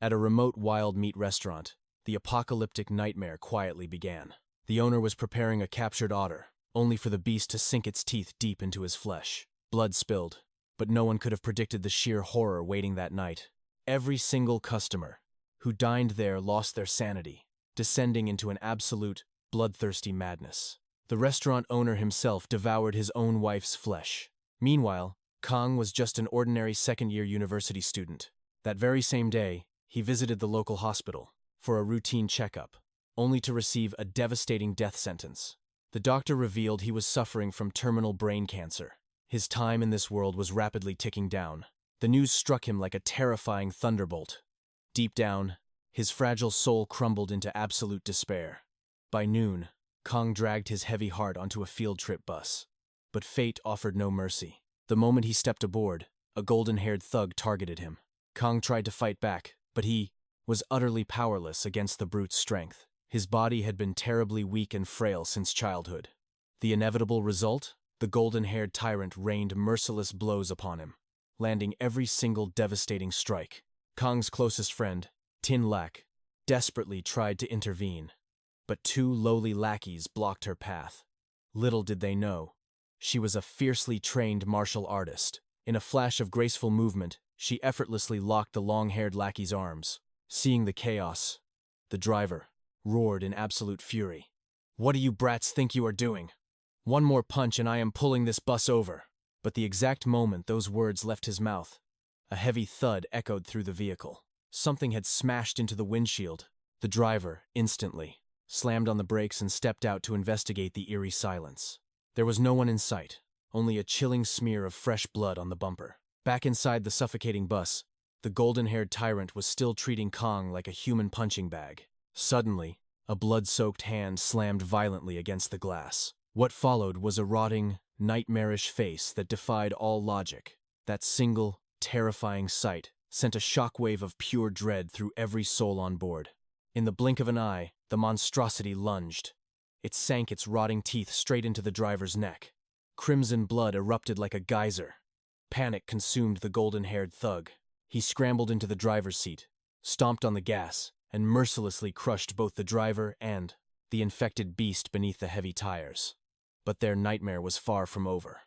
At a remote wild meat restaurant, the apocalyptic nightmare quietly began. The owner was preparing a captured otter, only for the beast to sink its teeth deep into his flesh. Blood spilled, but no one could have predicted the sheer horror waiting that night. Every single customer who dined there lost their sanity, descending into an absolute, bloodthirsty madness. The restaurant owner himself devoured his own wife's flesh. Meanwhile, Kang was just an ordinary second-year university student. That very same day, he visited the local hospital for a routine checkup, only to receive a devastating death sentence. The doctor revealed he was suffering from terminal brain cancer. His time in this world was rapidly ticking down. The news struck him like a terrifying thunderbolt. Deep down, his fragile soul crumbled into absolute despair. By noon, Kang dragged his heavy heart onto a field trip bus. But fate offered no mercy. The moment he stepped aboard, a golden-haired thug targeted him. Kang tried to fight back, but he was utterly powerless against the brute's strength. His body had been terribly weak and frail since childhood. The inevitable result? The golden-haired tyrant rained merciless blows upon him, landing every single devastating strike. Kang's closest friend, Tin Lac, desperately tried to intervene, but two lowly lackeys blocked her path. Little did they know, she was a fiercely trained martial artist. In a flash of graceful movement, she effortlessly locked the long-haired lackey's arms. Seeing the chaos, the driver roared in absolute fury. "What do you brats think you are doing? One more punch and I am pulling this bus over." But the exact moment those words left his mouth, a heavy thud echoed through the vehicle. Something had smashed into the windshield. The driver, instantly, slammed on the brakes and stepped out to investigate the eerie silence. There was no one in sight, only a chilling smear of fresh blood on the bumper. Back inside the suffocating bus, the golden-haired tyrant was still treating Kang like a human punching bag. Suddenly, a blood-soaked hand slammed violently against the glass. What followed was a rotting, nightmarish face that defied all logic. That single, terrifying sight sent a shockwave of pure dread through every soul on board. In the blink of an eye, the monstrosity lunged. It sank its rotting teeth straight into the driver's neck. Crimson blood erupted like a geyser. Panic consumed the golden-haired thug. He scrambled into the driver's seat, stomped on the gas, and mercilessly crushed both the driver and the infected beast beneath the heavy tires. But their nightmare was far from over.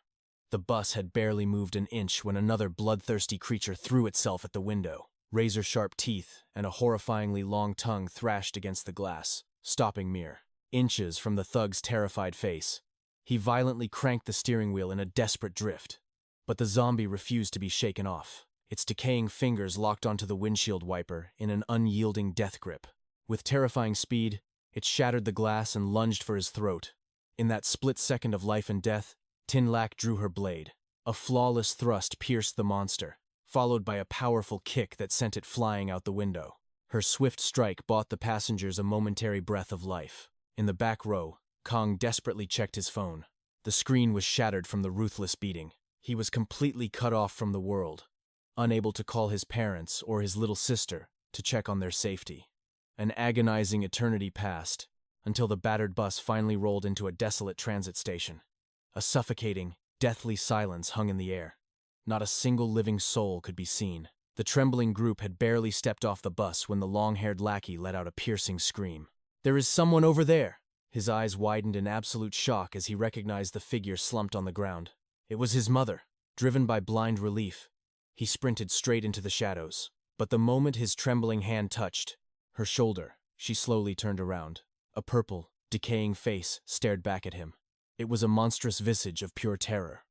The bus had barely moved an inch when another bloodthirsty creature threw itself at the window. Razor-sharp teeth and a horrifyingly long tongue thrashed against the glass, stopping mere inches from the thug's terrified face. He violently cranked the steering wheel in a desperate drift. But the zombie refused to be shaken off. Its decaying fingers locked onto the windshield wiper in an unyielding death grip. With terrifying speed, it shattered the glass and lunged for his throat. In that split second of life and death, Tin Lac drew her blade. A flawless thrust pierced the monster, followed by a powerful kick that sent it flying out the window. Her swift strike bought the passengers a momentary breath of life. In the back row, Kang desperately checked his phone. The screen was shattered from the ruthless beating. He was completely cut off from the world, unable to call his parents or his little sister to check on their safety. An agonizing eternity passed, until the battered bus finally rolled into a desolate transit station. A suffocating, deathly silence hung in the air. Not a single living soul could be seen. The trembling group had barely stepped off the bus when the long-haired lackey let out a piercing scream. "There is someone over there!" His eyes widened in absolute shock as he recognized the figure slumped on the ground. It was his mother. Driven by blind relief, he sprinted straight into the shadows. But the moment his trembling hand touched her shoulder, she slowly turned around. A purple, decaying face stared back at him. It was a monstrous visage of pure terror.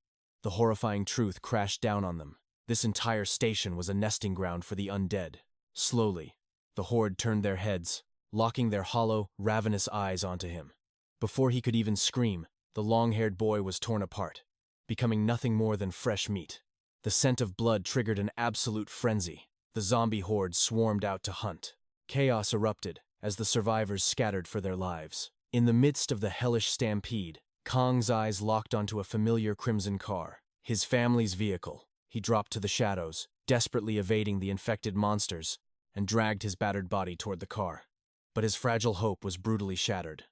The horrifying truth crashed down on them. This entire station was a nesting ground for the undead. Slowly, the horde turned their heads, locking their hollow, ravenous eyes onto him. Before he could even scream, the long-haired boy was torn apart, becoming nothing more than fresh meat. The scent of blood triggered an absolute frenzy. The zombie horde swarmed out to hunt. Chaos erupted as the survivors scattered for their lives. In the midst of the hellish stampede, Kang's eyes locked onto a familiar crimson car, his family's vehicle. He dropped to the shadows, desperately evading the infected monsters, and dragged his battered body toward the car. But his fragile hope was brutally shattered.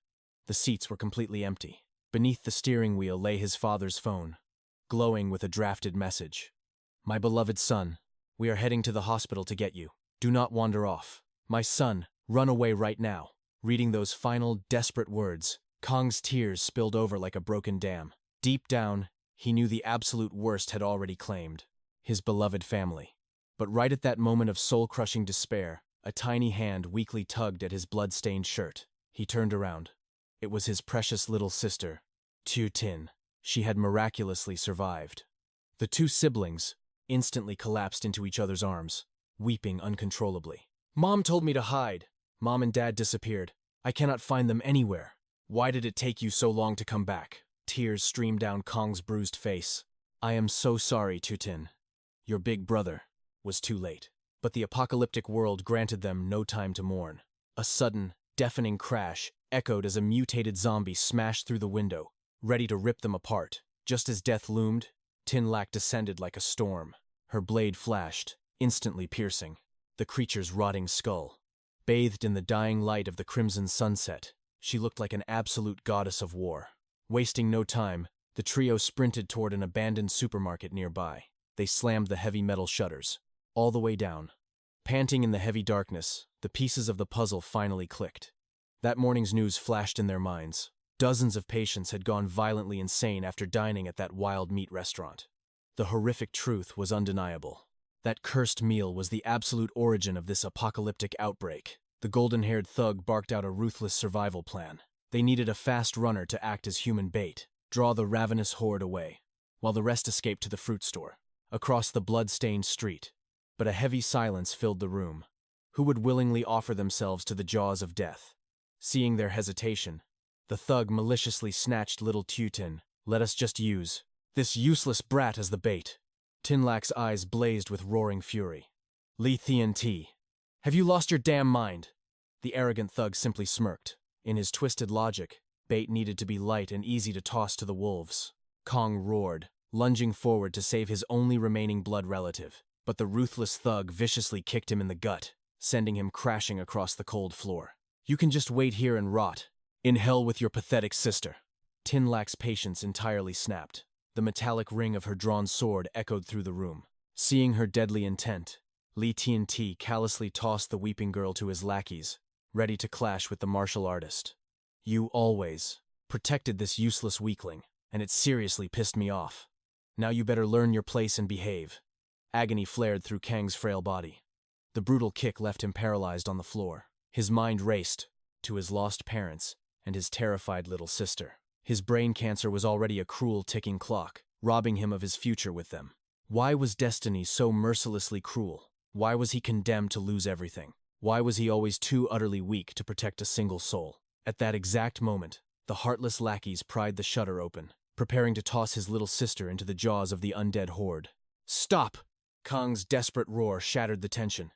The seats were completely empty. Beneath the steering wheel lay his father's phone, glowing with a drafted message. "My beloved son, we are heading to the hospital to get you. Do not wander off. My son, run away right now. Reading those final, desperate words, Kong's tears spilled over like a broken dam. Deep down, he knew the absolute worst had already claimed his beloved family. But right at that moment of soul-crushing despair, a tiny hand weakly tugged at his blood-stained shirt. He turned around. It was his precious little sister, 𝐸 She had miraculously survived. The two siblings instantly collapsed into each other's arms, weeping uncontrollably. Mom told me to hide. Mom and Dad disappeared. I cannot find them anywhere. Why did it take you so long to come back? Tears streamed down Kong's bruised face. I am so sorry, 𝐸. Your big brother was too late. But the apocalyptic world granted them no time to mourn. A sudden, deafening crash echoed as a mutated zombie smashed through the window, ready to rip them apart. Just as death loomed, 𝐸 descended like a storm. Her blade flashed, instantly piercing the creature's rotting skull. Bathed in the dying light of the crimson sunset, she looked like an absolute goddess of war. Wasting no time, the trio sprinted toward an abandoned supermarket nearby. They slammed the heavy metal shutters, all the way down. Panting in the heavy darkness, the pieces of the puzzle finally clicked. That morning's news flashed in their minds. Dozens of patients had gone violently insane after dining at that wild meat restaurant. The horrific truth was undeniable. That cursed meal was the absolute origin of this apocalyptic outbreak. The golden-haired thug barked out a ruthless survival plan. They needed a fast runner to act as human bait, draw the ravenous horde away, while the rest escaped to the fruit store, across the blood-stained street. But a heavy silence filled the room. Who would willingly offer themselves to the jaws of death? Seeing their hesitation, the thug maliciously snatched little 𝐸. Let us just use this useless brat as the bait. 𝐸's eyes blazed with roaring fury. 𝐸, have you lost your damn mind? The arrogant thug simply smirked. In his twisted logic, bait needed to be light and easy to toss to the wolves. Kong roared, lunging forward to save his only remaining blood relative. But the ruthless thug viciously kicked him in the gut, sending him crashing across the cold floor. You can just wait here and rot. In hell with your pathetic sister. 𝐸's patience entirely snapped. The metallic ring of her drawn sword echoed through the room. Seeing her deadly intent, 𝐸 callously tossed the weeping girl to his lackeys, ready to clash with the martial artist. You always protected this useless weakling, and it seriously pissed me off. Now you better learn your place and behave. Agony flared through Kang's frail body. The brutal kick left him paralyzed on the floor. His mind raced to his lost parents and his terrified little sister. His brain cancer was already a cruel ticking clock, robbing him of his future with them. Why was destiny so mercilessly cruel? Why was he condemned to lose everything? Why was he always too utterly weak to protect a single soul? At that exact moment, the heartless lackeys pried the shutter open, preparing to toss his little sister into the jaws of the undead horde. Stop! Kong's desperate roar shattered the tension.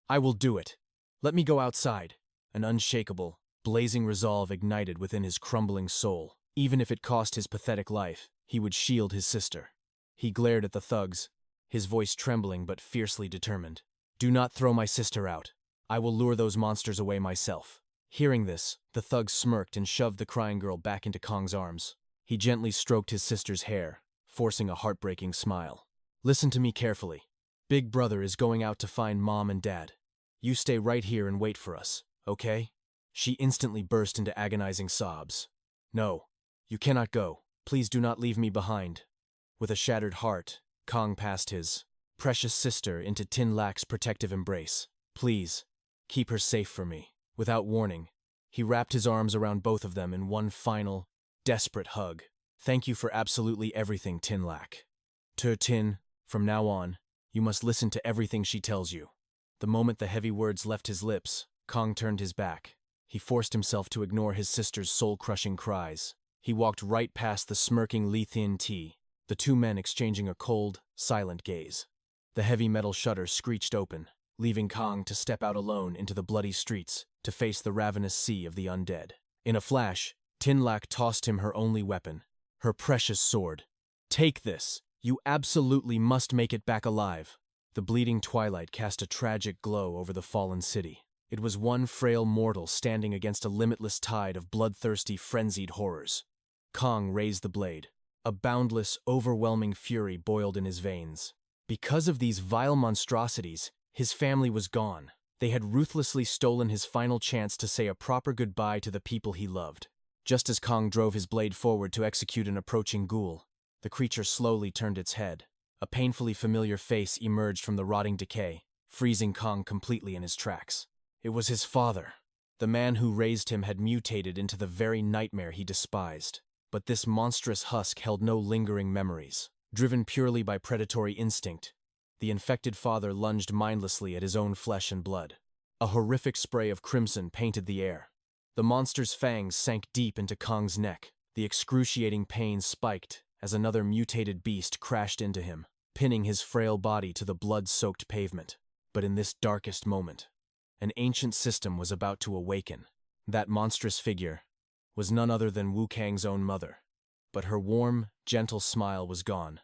I will do it. Let me go outside. An unshakable, blazing resolve ignited within his crumbling soul. Even if it cost his pathetic life, he would shield his sister. He glared at the thugs, his voice trembling but fiercely determined. Do not throw my sister out. I will lure those monsters away myself. Hearing this, the thug smirked and shoved the crying girl back into Kong's arms. He gently stroked his sister's hair, forcing a heartbreaking smile. Listen to me carefully. Big brother is going out to find Mom and Dad. You stay right here and wait for us, okay? She instantly burst into agonizing sobs. No, you cannot go. Please do not leave me behind. With a shattered heart, Kong passed his precious sister into 𝐸's protective embrace. Please, keep her safe for me. Without warning, he wrapped his arms around both of them in one final, desperate hug. Thank you for absolutely everything, 𝐸. 𝐸, from now on, you must listen to everything she tells you. The moment the heavy words left his lips, Kong turned his back. He forced himself to ignore his sister's soul-crushing cries. He walked right past the smirking 𝐸, the two men exchanging a cold, silent gaze. The heavy metal shutter screeched open, leaving Kong to step out alone into the bloody streets to face the ravenous sea of the undead. In a flash, 𝐸 tossed him her only weapon, her precious sword. Take this. You absolutely must make it back alive. The bleeding twilight cast a tragic glow over the fallen city. It was one frail mortal standing against a limitless tide of bloodthirsty, frenzied horrors. Kong raised the blade. A boundless, overwhelming fury boiled in his veins. Because of these vile monstrosities, His family was gone. They had ruthlessly stolen his final chance to say a proper goodbye to the people he loved. Just as Kong drove his blade forward to execute an approaching ghoul, the creature slowly turned its head. A painfully familiar face emerged from the rotting decay, freezing Kong completely in his tracks. It was his father. The man who raised him had mutated into the very nightmare he despised. But this monstrous husk held no lingering memories. Driven purely by predatory instinct, the infected father lunged mindlessly at his own flesh and blood. A horrific spray of crimson painted the air. The monster's fangs sank deep into Kong's neck. The excruciating pain spiked as another mutated beast crashed into him, pinning his frail body to the blood-soaked pavement. But in this darkest moment, an ancient system was about to awaken. That monstrous figure was none other than Wu Kang's own mother. But her warm, gentle smile was gone,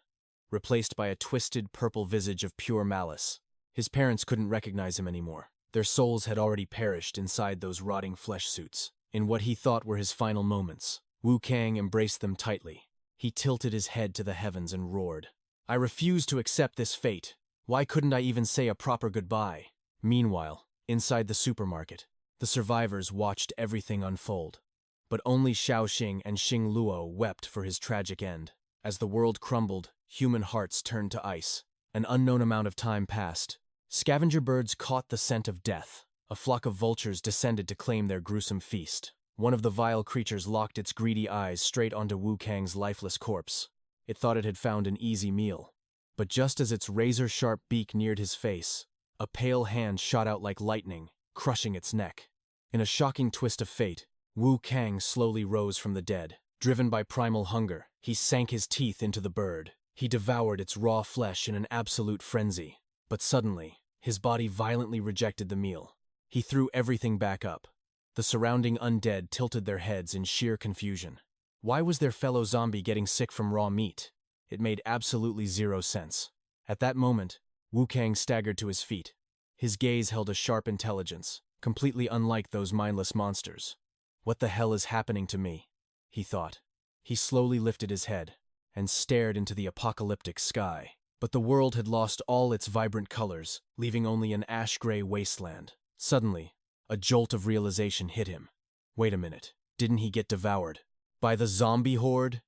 replaced by a twisted purple visage of pure malice. His parents couldn't recognize him anymore. Their souls had already perished inside those rotting flesh suits. In what he thought were his final moments, Wu Kang embraced them tightly. He tilted his head to the heavens and roared, "I refuse to accept this fate. Why couldn't I even say a proper goodbye?" Meanwhile, inside the supermarket, the survivors watched everything unfold. But only Xiaoxing and Xing Luo wept for his tragic end. As the world crumbled, human hearts turned to ice. An unknown amount of time passed. Scavenger birds caught the scent of death. A flock of vultures descended to claim their gruesome feast. One of the vile creatures locked its greedy eyes straight onto Wu Kang's lifeless corpse. It thought it had found an easy meal. But just as its razor-sharp beak neared his face, a pale hand shot out like lightning, crushing its neck. In a shocking twist of fate, Wu Kang slowly rose from the dead. Driven by primal hunger, he sank his teeth into the bird. He devoured its raw flesh in an absolute frenzy. But suddenly, his body violently rejected the meal. He threw everything back up. The surrounding undead tilted their heads in sheer confusion. Why was their fellow zombie getting sick from raw meat? It made absolutely zero sense. At that moment, Wu Kang staggered to his feet. His gaze held a sharp intelligence, completely unlike those mindless monsters. "What the hell is happening to me?" he thought. He slowly lifted his head and stared into the apocalyptic sky. But the world had lost all its vibrant colors, leaving only an ash-gray wasteland. Suddenly, a jolt of realization hit him. Wait a minute, didn't he get devoured by the zombie horde?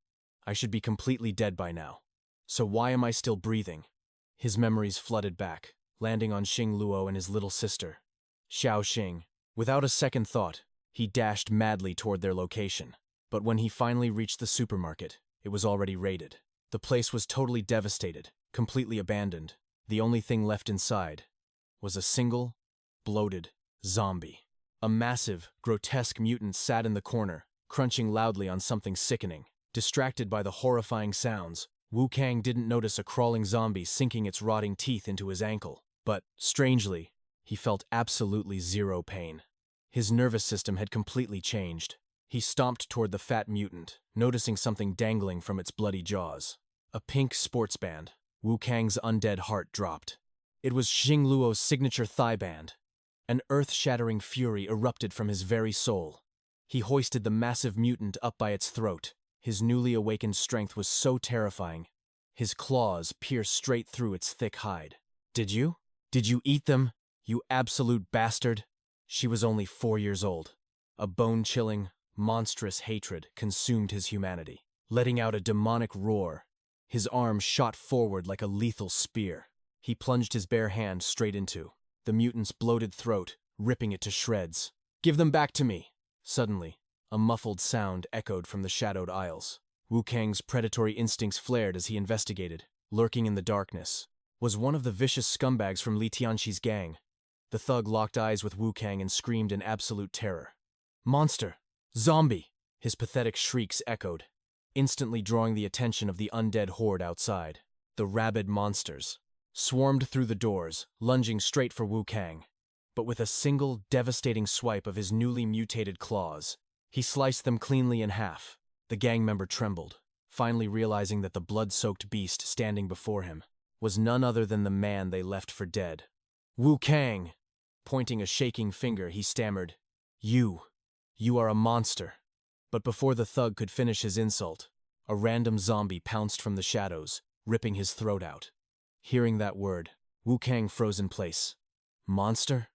I should be completely dead by now. So why am I still breathing? His memories flooded back, landing on Xing Luo and his little sister, Xiaoxing. Without a second thought, he dashed madly toward their location. But when he finally reached the supermarket, it was already raided. The place was totally devastated, completely abandoned. The only thing left inside was a single, bloated zombie. A massive, grotesque mutant sat in the corner, crunching loudly on something sickening. Distracted by the horrifying sounds, Wu Kang didn't notice a crawling zombie sinking its rotting teeth into his ankle. But, strangely, he felt absolutely zero pain. His nervous system had completely changed. He stomped toward the fat mutant, noticing something dangling from its bloody jaws. A pink sports band. Wu Kang's undead heart dropped. It was Xing Luo's signature thigh band. An earth-shattering fury erupted from his very soul. He hoisted the massive mutant up by its throat. His newly awakened strength was so terrifying. His claws pierced straight through its thick hide. Did you eat them, you absolute bastard?" She was only 4 years old. A bone-chilling, monstrous hatred consumed his humanity. Letting out a demonic roar, his arm shot forward like a lethal spear. He plunged his bare hand straight into the mutant's bloated throat, ripping it to shreds. "Give them back to me!" Suddenly, a muffled sound echoed from the shadowed aisles. Wu Kang's predatory instincts flared as he investigated. Lurking in the darkness was one of the vicious scumbags from Li Tianxi's gang. The thug locked eyes with Wu Kang and screamed in absolute terror. "Monster! Zombie!" His pathetic shrieks echoed, instantly drawing the attention of the undead horde outside. The rabid monsters swarmed through the doors, lunging straight for Wu Kang. But with a single, devastating swipe of his newly mutated claws, he sliced them cleanly in half. The gang member trembled, finally realizing that the blood-soaked beast standing before him was none other than the man they left for dead. "Wu Kang!" Pointing a shaking finger, he stammered, You are a monster." But before the thug could finish his insult, a random zombie pounced from the shadows, ripping his throat out. Hearing that word, Wu Kang froze in place. Monster?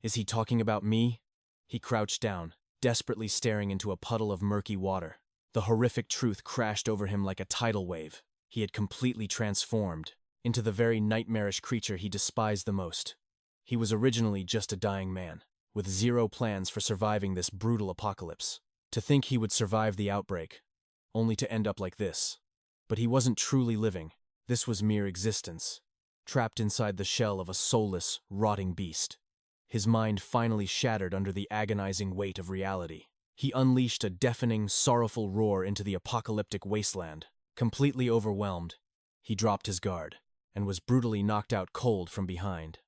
Is he talking about me? He crouched down, desperately staring into a puddle of murky water. The horrific truth crashed over him like a tidal wave. He had completely transformed into the very nightmarish creature he despised the most. He was originally just a dying man, with zero plans for surviving this brutal apocalypse. To think he would survive the outbreak, only to end up like this. But he wasn't truly living. This was mere existence, trapped inside the shell of a soulless, rotting beast. His mind finally shattered under the agonizing weight of reality. He unleashed a deafening, sorrowful roar into the apocalyptic wasteland. Completely overwhelmed, he dropped his guard, and was brutally knocked out cold from behind.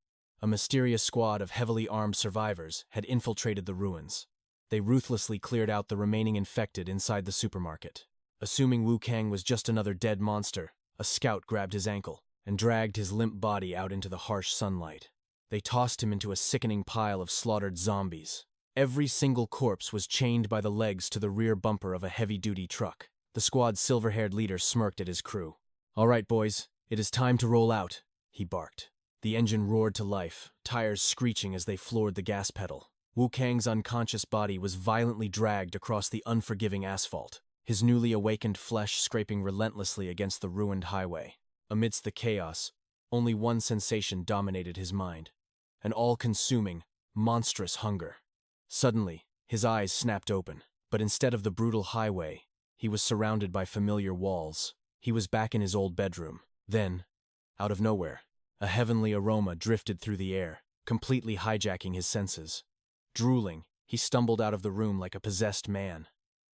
A mysterious squad of heavily armed survivors had infiltrated the ruins. They ruthlessly cleared out the remaining infected inside the supermarket. Assuming Wu Kang was just another dead monster, a scout grabbed his ankle and dragged his limp body out into the harsh sunlight. They tossed him into a sickening pile of slaughtered zombies. Every single corpse was chained by the legs to the rear bumper of a heavy-duty truck. The squad's silver-haired leader smirked at his crew. "All right, boys, it is time to roll out," he barked. The engine roared to life, tires screeching as they floored the gas pedal. Wu Kang's unconscious body was violently dragged across the unforgiving asphalt, his newly awakened flesh scraping relentlessly against the ruined highway. Amidst the chaos, only one sensation dominated his mind: an all-consuming, monstrous hunger. Suddenly, his eyes snapped open, but instead of the brutal highway, he was surrounded by familiar walls. He was back in his old bedroom. Then, out of nowhere, a heavenly aroma drifted through the air, completely hijacking his senses. Drooling, he stumbled out of the room like a possessed man.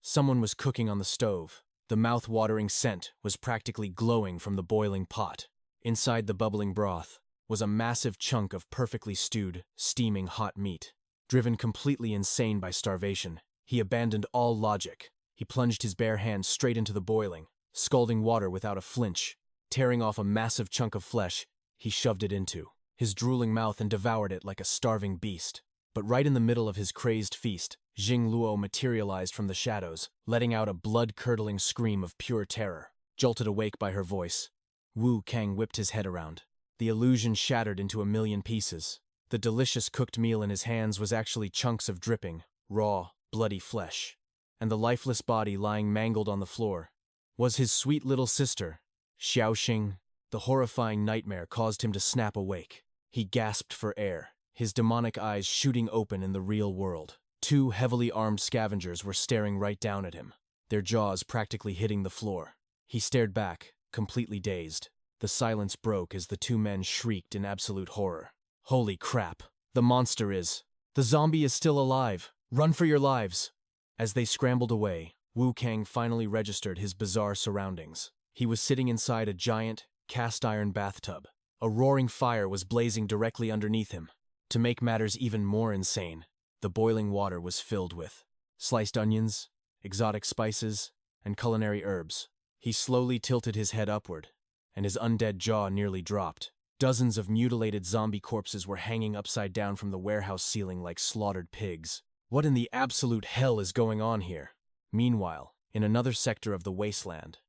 Someone was cooking on the stove. The mouth-watering scent was practically glowing from the boiling pot. Inside the bubbling broth was a massive chunk of perfectly stewed, steaming hot meat. Driven completely insane by starvation, he abandoned all logic. He plunged his bare hand straight into the boiling, scalding water without a flinch. Tearing off a massive chunk of flesh, he shoved it into his drooling mouth and devoured it like a starving beast. But right in the middle of his crazed feast, Jing Luo materialized from the shadows, letting out a blood-curdling scream of pure terror. Jolted awake by her voice, Wu Kang whipped his head around. The illusion shattered into a million pieces. The delicious cooked meal in his hands was actually chunks of dripping, raw, bloody flesh. And the lifeless body lying mangled on the floor was his sweet little sister, Xiaoxing. The horrifying nightmare caused him to snap awake. He gasped for air, his demonic eyes shooting open in the real world. Two heavily armed scavengers were staring right down at him, their jaws practically hitting the floor. He stared back, completely dazed. The silence broke as the two men shrieked in absolute horror. "Holy crap! The monster is... The zombie is still alive! Run for your lives!" As they scrambled away, Wu Kang finally registered his bizarre surroundings. He was sitting inside a giant, cast-iron bathtub. A roaring fire was blazing directly underneath him. To make matters even more insane, the boiling water was filled with sliced onions, exotic spices, and culinary herbs. He slowly tilted his head upward, and his undead jaw nearly dropped. Dozens of mutilated zombie corpses were hanging upside down from the warehouse ceiling like slaughtered pigs. What in the absolute hell is going on here? Meanwhile, in another sector of the wasteland,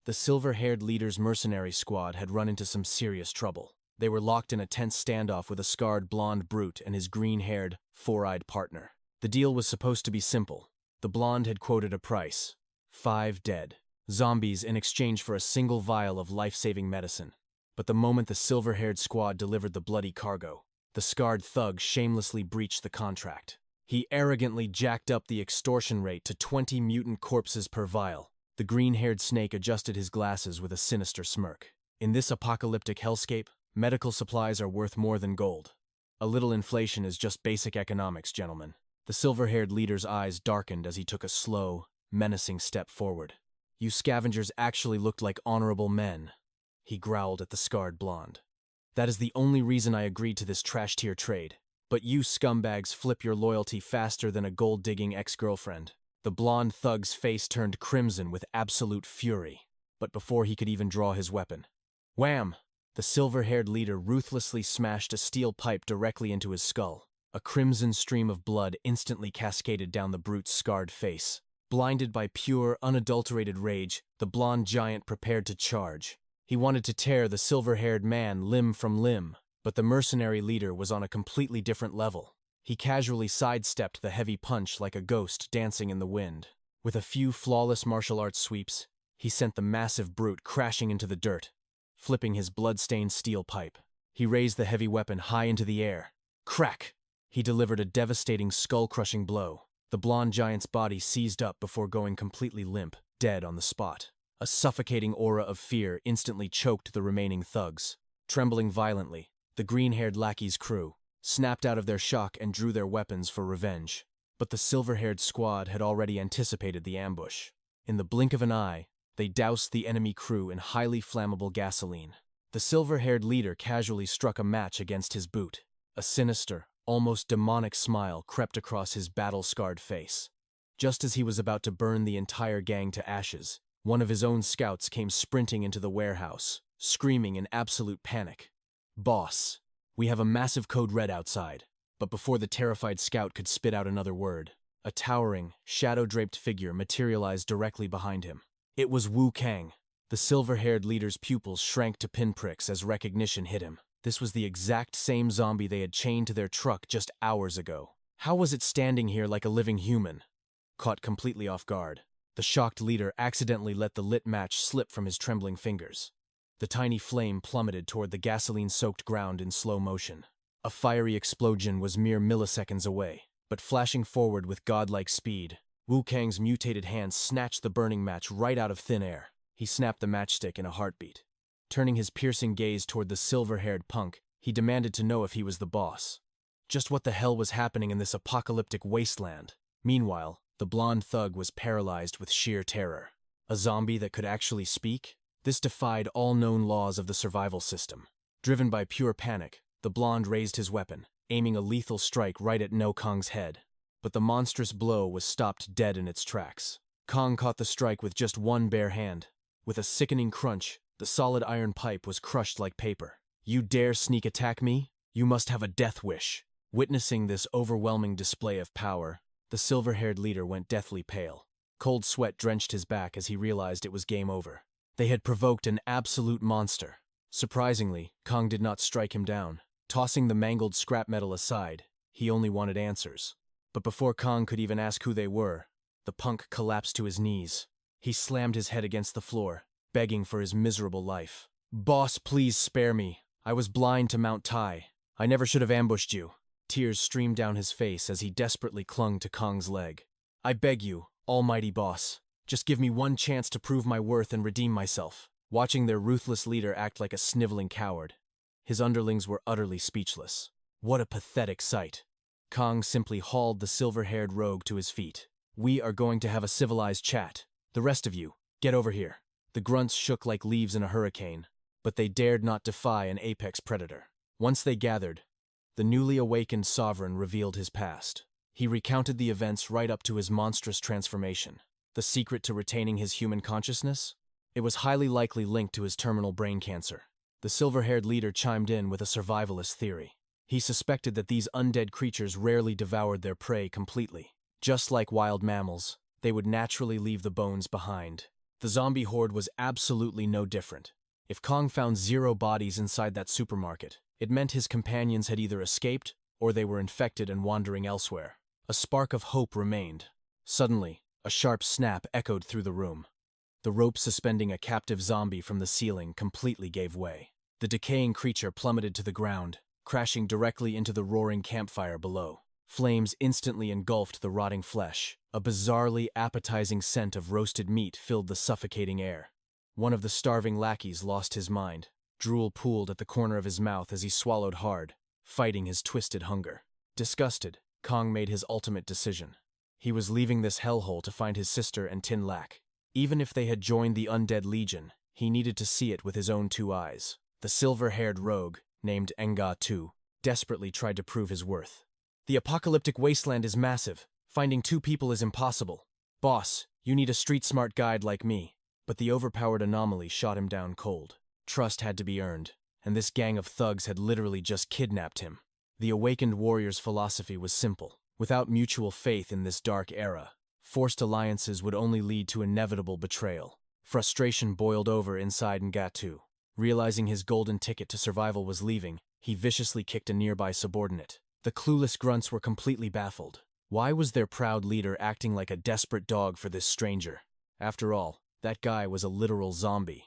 the silver-haired leader's mercenary squad had run into some serious trouble. They were locked in a tense standoff with a scarred blonde brute and his green-haired, four-eyed partner. The deal was supposed to be simple. The blonde had quoted a price: 5 dead zombies in exchange for a single vial of life-saving medicine. But the moment the silver-haired squad delivered the bloody cargo, the scarred thug shamelessly breached the contract. He arrogantly jacked up the extortion rate to 20 mutant corpses per vial. The green-haired snake adjusted his glasses with a sinister smirk. In this apocalyptic hellscape, medical supplies are worth more than gold. A little inflation is just basic economics, gentlemen. The silver-haired leader's eyes darkened as he took a slow, menacing step forward. "You scavengers actually looked like honorable men," he growled at the scarred blonde. "That is the only reason I agreed to this trash-tier trade. But you scumbags flip your loyalty faster than a gold-digging ex-girlfriend." The blonde thug's face turned crimson with absolute fury. But before he could even draw his weapon, wham! The silver-haired leader ruthlessly smashed a steel pipe directly into his skull. A crimson stream of blood instantly cascaded down the brute's scarred face. Blinded by pure, unadulterated rage, the blonde giant prepared to charge. He wanted to tear the silver-haired man limb from limb. But the mercenary leader was on a completely different level. He casually sidestepped the heavy punch like a ghost dancing in the wind. With a few flawless martial arts sweeps, he sent the massive brute crashing into the dirt, flipping his blood-stained steel pipe. He raised the heavy weapon high into the air. Crack! He delivered a devastating skull-crushing blow. The blonde giant's body seized up before going completely limp, dead on the spot. A suffocating aura of fear instantly choked the remaining thugs. Trembling violently, the green-haired lackey's crew snapped out of their shock and drew their weapons for revenge. But the silver-haired squad had already anticipated the ambush. In the blink of an eye, they doused the enemy crew in highly flammable gasoline. The silver-haired leader casually struck a match against his boot. A sinister, almost demonic smile crept across his battle-scarred face. Just as he was about to burn the entire gang to ashes, one of his own scouts came sprinting into the warehouse, screaming in absolute panic. "Boss, we have a massive code red outside." But before the terrified scout could spit out another word, a towering, shadow-draped figure materialized directly behind him. It was Wu Kang. The silver-haired leader's pupils shrank to pinpricks as recognition hit him. This was the exact same zombie they had chained to their truck just hours ago. How was it standing here like a living human? Caught completely off guard, the shocked leader accidentally let the lit match slip from his trembling fingers. The tiny flame plummeted toward the gasoline-soaked ground in slow motion. A fiery explosion was mere milliseconds away, but flashing forward with godlike speed, Wu Kang's mutated hand snatched the burning match right out of thin air. He snapped the matchstick in a heartbeat. Turning his piercing gaze toward the silver-haired punk, he demanded to know if he was the boss. Just what the hell was happening in this apocalyptic wasteland? Meanwhile, the blonde thug was paralyzed with sheer terror. A zombie that could actually speak? This defied all known laws of the survival system. Driven by pure panic, the blonde raised his weapon, aiming a lethal strike right at No Kong's head. But the monstrous blow was stopped dead in its tracks. Kong caught the strike with just one bare hand. With a sickening crunch, the solid iron pipe was crushed like paper. "You dare sneak attack me? You must have a death wish." Witnessing this overwhelming display of power, the silver-haired leader went deathly pale. Cold sweat drenched his back as he realized it was game over. They had provoked an absolute monster. Surprisingly, Kong did not strike him down. Tossing the mangled scrap metal aside, he only wanted answers. But before Kong could even ask who they were, the punk collapsed to his knees. He slammed his head against the floor, begging for his miserable life. "Boss, please spare me. I was blind to Mount Tai. I never should have ambushed you." Tears streamed down his face as he desperately clung to Kong's leg. "I beg you, almighty boss, just give me one chance to prove my worth and redeem myself." Watching their ruthless leader act like a sniveling coward, his underlings were utterly speechless. What a pathetic sight. Kong simply hauled the silver-haired rogue to his feet. "We are going to have a civilized chat. The rest of you, get over here." The grunts shook like leaves in a hurricane, but they dared not defy an apex predator. Once they gathered, the newly awakened sovereign revealed his past. He recounted the events right up to his monstrous transformation. The secret to retaining his human consciousness? It was highly likely linked to his terminal brain cancer. The silver-haired leader chimed in with a survivalist theory. He suspected that these undead creatures rarely devoured their prey completely. Just like wild mammals, they would naturally leave the bones behind. The zombie horde was absolutely no different. If Kong found 0 bodies inside that supermarket, it meant his companions had either escaped or they were infected and wandering elsewhere. A spark of hope remained. Suddenly, a sharp snap echoed through the room. The rope suspending a captive zombie from the ceiling completely gave way. The decaying creature plummeted to the ground, crashing directly into the roaring campfire below. Flames instantly engulfed the rotting flesh. A bizarrely appetizing scent of roasted meat filled the suffocating air. One of the starving lackeys lost his mind. Drool pooled at the corner of his mouth as he swallowed hard, fighting his twisted hunger. Disgusted, Kong made his ultimate decision. He was leaving this hellhole to find his sister and Tin Lac. Even if they had joined the Undead Legion, he needed to see it with his own 2 eyes. The silver-haired rogue, named Nga Tu, desperately tried to prove his worth. "The apocalyptic wasteland is massive. Finding 2 people is impossible. Boss, you need a street-smart guide like me." But the overpowered anomaly shot him down cold. Trust had to be earned, and this gang of thugs had literally just kidnapped him. The awakened warrior's philosophy was simple. Without mutual faith in this dark era, forced alliances would only lead to inevitable betrayal. Frustration boiled over inside Nga Tu. Realizing his golden ticket to survival was leaving, He viciously kicked a nearby subordinate. The clueless grunts were completely baffled. Why was their proud leader acting like a desperate dog for this stranger? After all, that guy was a literal zombie.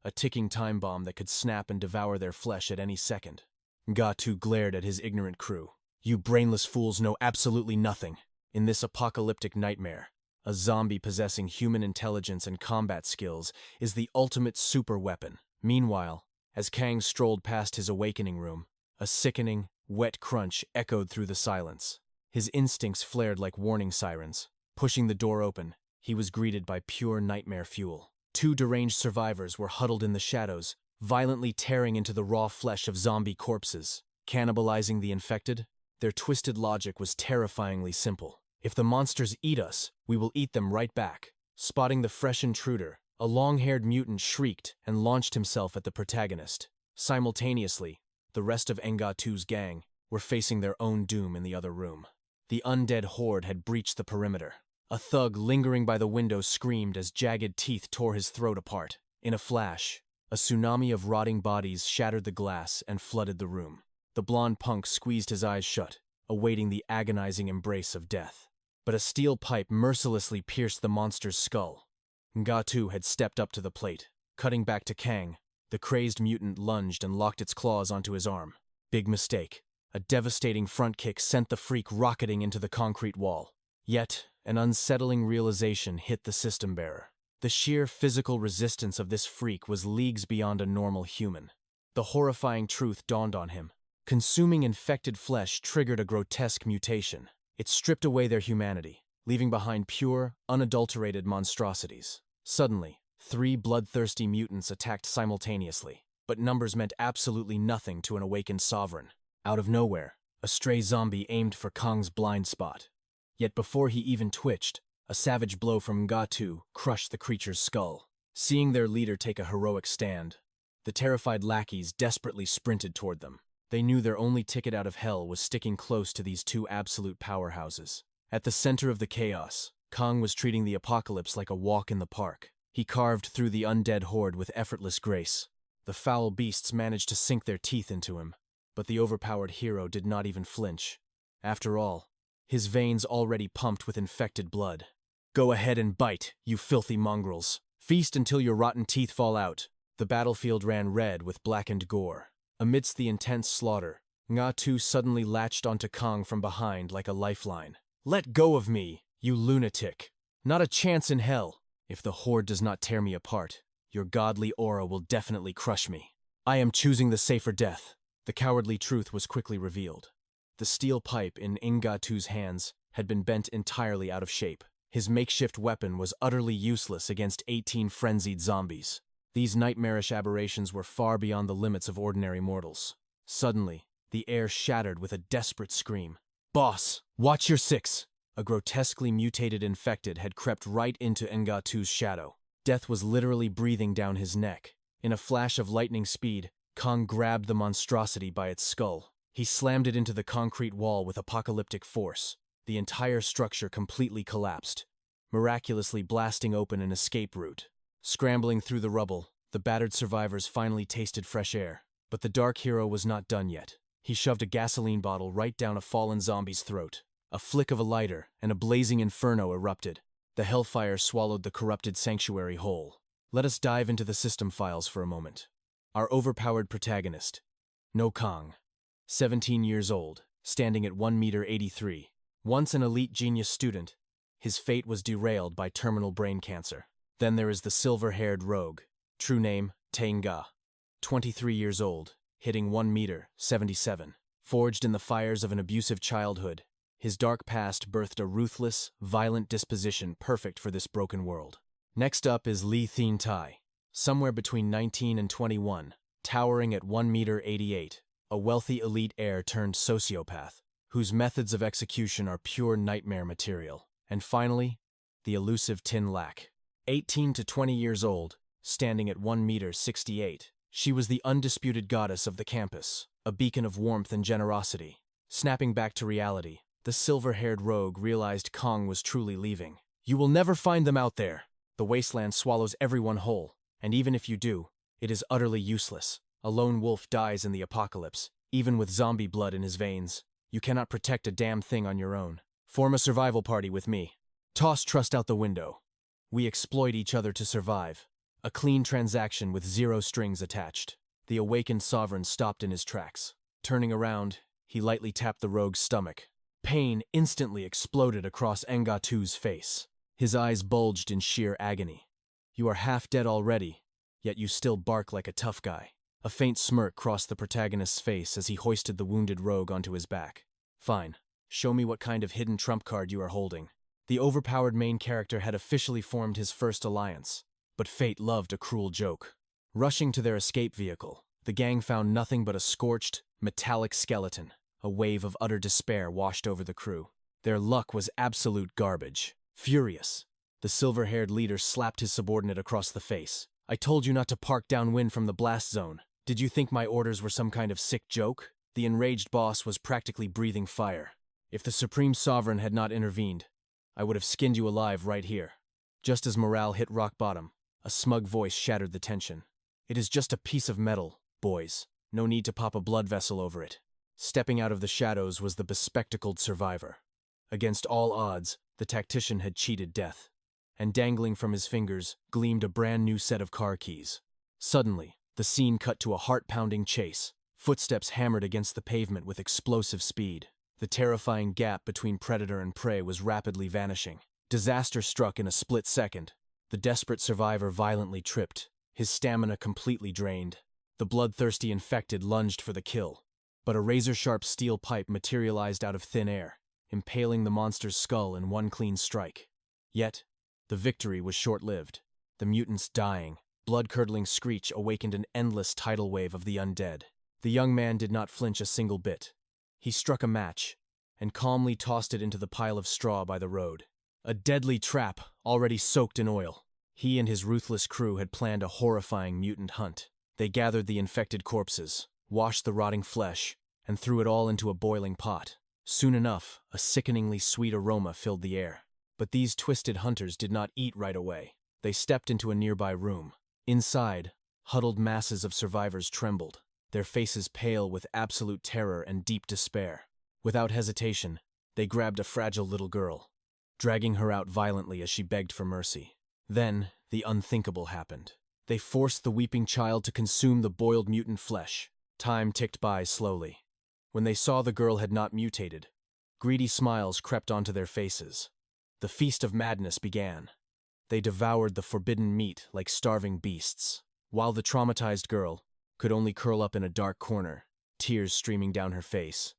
A ticking time bomb that could snap and devour their flesh at any second. 𝐻𝐸 glared at his ignorant crew. You brainless fools know absolutely nothing. In this apocalyptic nightmare, a zombie possessing human intelligence and combat skills is the ultimate super weapon. Meanwhile, as Kang strolled past his awakening room, a sickening, wet crunch echoed through the silence. His instincts flared like warning sirens. Pushing the door open, he was greeted by pure nightmare fuel. Two deranged survivors were huddled in the shadows, violently tearing into the raw flesh of zombie corpses, cannibalizing the infected. Their twisted logic was terrifyingly simple. If the monsters eat us, we will eat them right back. Spotting the fresh intruder, a long-haired mutant shrieked and launched himself at the protagonist. Simultaneously, the rest of 𝐸𝐸's gang were facing their own doom in the other room. The undead horde had breached the perimeter. A thug lingering by the window screamed as jagged teeth tore his throat apart. In a flash, a tsunami of rotting bodies shattered the glass and flooded the room. The blonde punk squeezed his eyes shut, awaiting the agonizing embrace of death. But a steel pipe mercilessly pierced the monster's skull. 𝐸𝐸 had stepped up to the plate. Cutting back to Kang, the crazed mutant lunged and locked its claws onto his arm. Big mistake. A devastating front kick sent the freak rocketing into the concrete wall. Yet, an unsettling realization hit the system bearer. The sheer physical resistance of this freak was leagues beyond a normal human. The horrifying truth dawned on him. Consuming infected flesh triggered a grotesque mutation. It stripped away their humanity, leaving behind pure, unadulterated monstrosities. Suddenly, 3 bloodthirsty mutants attacked simultaneously, but numbers meant absolutely nothing to an awakened sovereign. Out of nowhere, a stray zombie aimed for Kang's blind spot. Yet before he even twitched, a savage blow from 𝐸𝐸 crushed the creature's skull. Seeing their leader take a heroic stand, the terrified lackeys desperately sprinted toward them. They knew their only ticket out of hell was sticking close to these two absolute powerhouses. At the center of the chaos, Kang was treating the apocalypse like a walk in the park. He carved through the undead horde with effortless grace. The foul beasts managed to sink their teeth into him, but the overpowered hero did not even flinch. After all, his veins already pumped with infected blood. Go ahead and bite, you filthy mongrels. Feast until your rotten teeth fall out. The battlefield ran red with blackened gore. Amidst the intense slaughter, 𝐸𝐸 suddenly latched onto Kang from behind like a lifeline. Let go of me, you lunatic. Not a chance in hell. If the horde does not tear me apart, your godly aura will definitely crush me. I am choosing the safer death. The cowardly truth was quickly revealed. The steel pipe in 𝐸𝐸's hands had been bent entirely out of shape. His makeshift weapon was utterly useless against 18 frenzied zombies. These nightmarish aberrations were far beyond the limits of ordinary mortals. Suddenly, the air shattered with a desperate scream. Boss, watch your six! A grotesquely mutated infected had crept right into 𝐸𝐸's shadow. Death was literally breathing down his neck. In a flash of lightning speed, Kang grabbed the monstrosity by its skull. He slammed it into the concrete wall with apocalyptic force. The entire structure completely collapsed, miraculously blasting open an escape route. Scrambling through the rubble, the battered survivors finally tasted fresh air. But the dark hero was not done yet. He shoved a gasoline bottle right down a fallen zombie's throat. A flick of a lighter, and a blazing inferno erupted. The hellfire swallowed the corrupted sanctuary whole. Let us dive into the system files for a moment. Our overpowered protagonist, No Kang, 17 years old, standing at 1.83 meters. Once an elite genius student, his fate was derailed by terminal brain cancer. Then there is the silver-haired rogue, true name, 𝐸𝐸, 23 years old, hitting 1.77 meters. Forged in the fires of an abusive childhood, his dark past birthed a ruthless, violent disposition perfect for this broken world. Next up is Lee Thien-tai, somewhere between 19 and 21, towering at 1.88 meters, a wealthy elite heir turned sociopath, whose methods of execution are pure nightmare material. And finally, the elusive Tin Lac, 18 to 20 years old, standing at 1.68 meters. She was the undisputed goddess of the campus, a beacon of warmth and generosity. Snapping back to reality, the silver-haired rogue realized Kang was truly leaving. You will never find them out there. The wasteland swallows everyone whole, and even if you do, it is utterly useless. A lone wolf dies in the apocalypse. Even with zombie blood in his veins, you cannot protect a damn thing on your own. Form a survival party with me. Toss trust out the window. We exploit each other to survive. A clean transaction with zero strings attached. The awakened sovereign stopped in his tracks. Turning around, he lightly tapped the rogue's stomach. Pain instantly exploded across Ngatu's face. His eyes bulged in sheer agony. You are half dead already, yet you still bark like a tough guy. A faint smirk crossed the protagonist's face as he hoisted the wounded rogue onto his back. Fine. Show me what kind of hidden trump card you are holding. The overpowered main character had officially formed his first alliance, but fate loved a cruel joke. Rushing to their escape vehicle, the gang found nothing but a scorched, metallic skeleton. A wave of utter despair washed over the crew. Their luck was absolute garbage. Furious, the silver-haired leader slapped his subordinate across the face. I told you not to park downwind from the blast zone. Did you think my orders were some kind of sick joke? The enraged boss was practically breathing fire. If the Supreme Sovereign had not intervened, I would have skinned you alive right here. Just as morale hit rock bottom, a smug voice shattered the tension. It is just a piece of metal, boys. No need to pop a blood vessel over it. Stepping out of the shadows was the bespectacled survivor. Against all odds, the tactician had cheated death, and dangling from his fingers gleamed a brand new set of car keys. Suddenly, the scene cut to a heart-pounding chase. Footsteps hammered against the pavement with explosive speed. The terrifying gap between predator and prey was rapidly vanishing. Disaster struck in a split second. The desperate survivor violently tripped, his stamina completely drained. The bloodthirsty infected lunged for the kill, but a razor-sharp steel pipe materialized out of thin air, impaling the monster's skull in one clean strike. Yet, the victory was short-lived. The mutant's dying, blood-curdling screech awakened an endless tidal wave of the undead. The young man did not flinch a single bit. He struck a match and calmly tossed it into the pile of straw by the road. A deadly trap, already soaked in oil. He and his ruthless crew had planned a horrifying mutant hunt. They gathered the infected corpses, washed the rotting flesh, and threw it all into a boiling pot. Soon enough, a sickeningly sweet aroma filled the air. But these twisted hunters did not eat right away. They stepped into a nearby room. Inside, huddled masses of survivors trembled, their faces pale with absolute terror and deep despair. Without hesitation, they grabbed a fragile little girl, dragging her out violently as she begged for mercy. Then, the unthinkable happened. They forced the weeping child to consume the boiled mutant flesh. Time ticked by slowly. When they saw the girl had not mutated, greedy smiles crept onto their faces. The feast of madness began. They devoured the forbidden meat like starving beasts, while the traumatized girl could only curl up in a dark corner, tears streaming down her face.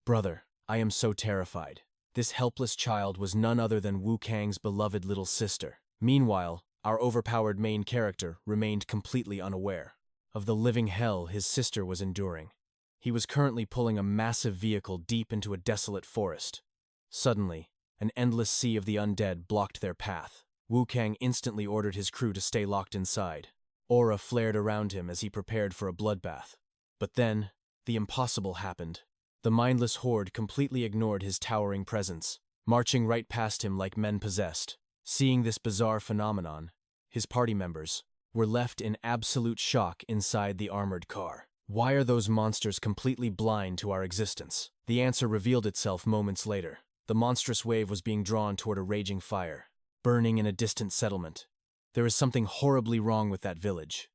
Brother, I am so terrified. This helpless child was none other than Wu Kang's beloved little sister. Meanwhile, our overpowered main character remained completely unaware of the living hell his sister was enduring. He was currently pulling a massive vehicle deep into a desolate forest. Suddenly, an endless sea of the undead blocked their path. Wu Kang instantly ordered his crew to stay locked inside. Aura flared around him as he prepared for a bloodbath. But then, the impossible happened. The mindless horde completely ignored his towering presence, marching right past him like men possessed. Seeing this bizarre phenomenon, his party members were left in absolute shock inside the armored car. Why are those monsters completely blind to our existence? The answer revealed itself moments later. The monstrous wave was being drawn toward a raging fire, burning in a distant settlement. There is something horribly wrong with that village,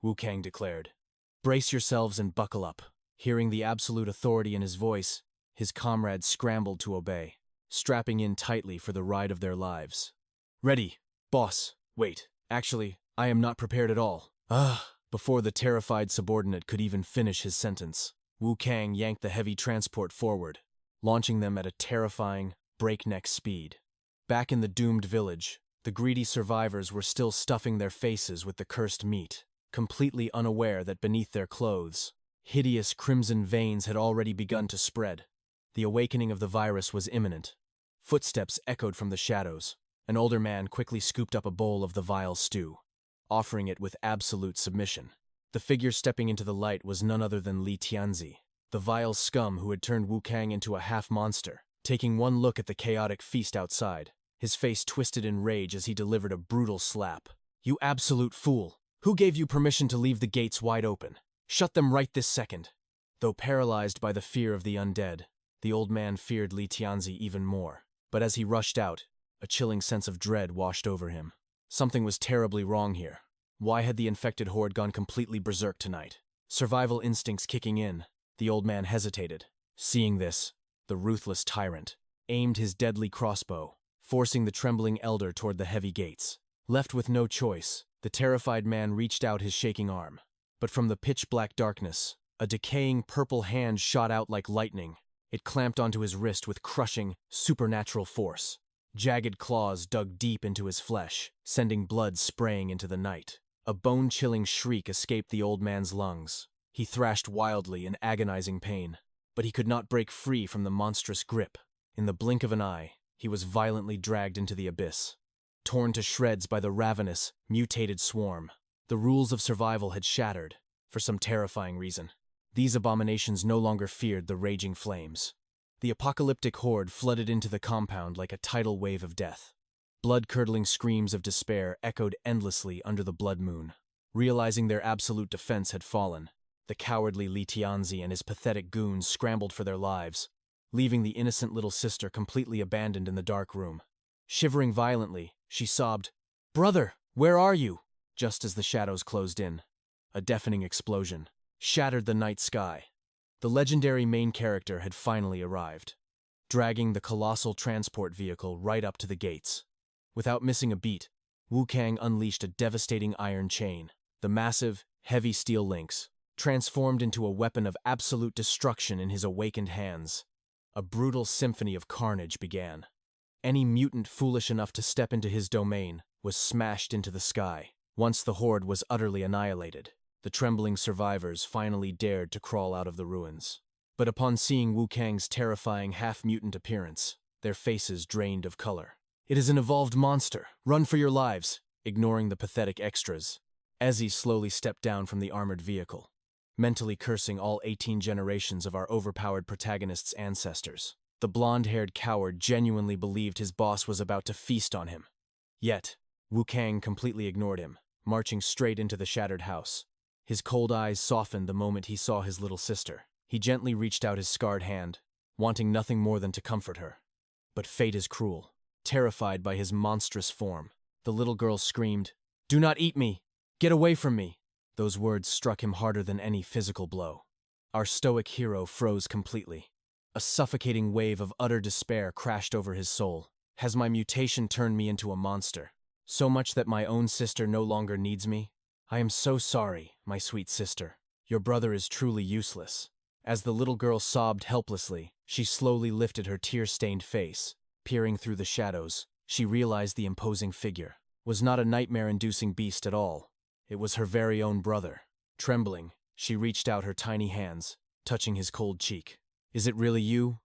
Wu Kang declared. Brace yourselves and buckle up. Hearing the absolute authority in his voice, his comrades scrambled to obey, strapping in tightly for the ride of their lives. Ready, boss. Wait, actually, I am not prepared at all. Before the terrified subordinate could even finish his sentence, Wu Kang yanked the heavy transport forward, launching them at a terrifying, breakneck speed. Back in the doomed village, the greedy survivors were still stuffing their faces with the cursed meat, completely unaware that beneath their clothes, hideous crimson veins had already begun to spread. The awakening of the virus was imminent. Footsteps echoed from the shadows. An older man quickly scooped up a bowl of the vile stew, offering it with absolute submission. The figure stepping into the light was none other than Li Tianzi, the vile scum who had turned Wu Kang into a half-monster. Taking one look at the chaotic feast outside, his face twisted in rage as he delivered a brutal slap. You absolute fool! Who gave you permission to leave the gates wide open? Shut them right this second! Though paralyzed by the fear of the undead, the old man feared 𝐸𝐸 even more. But as he rushed out, a chilling sense of dread washed over him. Something was terribly wrong here. Why had the infected horde gone completely berserk tonight? Survival instincts kicking in, the old man hesitated. Seeing this, the ruthless tyrant aimed his deadly crossbow, forcing the trembling elder toward the heavy gates. Left with no choice, the terrified man reached out his shaking arm. But from the pitch-black darkness, a decaying purple hand shot out like lightning. It clamped onto his wrist with crushing, supernatural force. Jagged claws dug deep into his flesh, sending blood spraying into the night. A bone-chilling shriek escaped the old man's lungs. He thrashed wildly in agonizing pain, but he could not break free from the monstrous grip. In the blink of an eye, he was violently dragged into the abyss, torn to shreds by the ravenous, mutated swarm. The rules of survival had shattered, for some terrifying reason. These abominations no longer feared the raging flames. The apocalyptic horde flooded into the compound like a tidal wave of death. Blood-curdling screams of despair echoed endlessly under the blood moon. Realizing their absolute defense had fallen, the cowardly 𝐸𝐸 and his pathetic goons scrambled for their lives, leaving the innocent little sister completely abandoned in the dark room. Shivering violently, she sobbed, "Brother, where are you?" Just as the shadows closed in, a deafening explosion shattered the night sky. The legendary main character had finally arrived, dragging the colossal transport vehicle right up to the gates. Without missing a beat, Wu Kang unleashed a devastating iron chain. The massive, heavy steel links transformed into a weapon of absolute destruction in his awakened hands. A brutal symphony of carnage began. Any mutant foolish enough to step into his domain was smashed into the sky. Once the horde was utterly annihilated, the trembling survivors finally dared to crawl out of the ruins. But upon seeing Wu Kang's terrifying half-mutant appearance, their faces drained of color. "It is an evolved monster! Run for your lives!" Ignoring the pathetic extras, 𝐬𝐯 slowly stepped down from the armored vehicle, mentally cursing all 18 generations of our overpowered protagonist's ancestors. The blonde-haired coward genuinely believed his boss was about to feast on him. Yet, Wu Kang completely ignored him, marching straight into the shattered house. His cold eyes softened the moment he saw his little sister. He gently reached out his scarred hand, wanting nothing more than to comfort her. But fate is cruel. Terrified by his monstrous form, the little girl screamed, "Do not eat me! Get away from me!" Those words struck him harder than any physical blow. Our stoic hero froze completely. A suffocating wave of utter despair crashed over his soul. Has my mutation turned me into a monster? So much that my own sister no longer needs me? I am so sorry, my sweet sister. Your brother is truly useless. As the little girl sobbed helplessly, she slowly lifted her tear-stained face. Peering through the shadows, she realized the imposing figure was not a nightmare-inducing beast at all. It was her very own brother. Trembling, she reached out her tiny hands, touching his cold cheek. "Is it really you,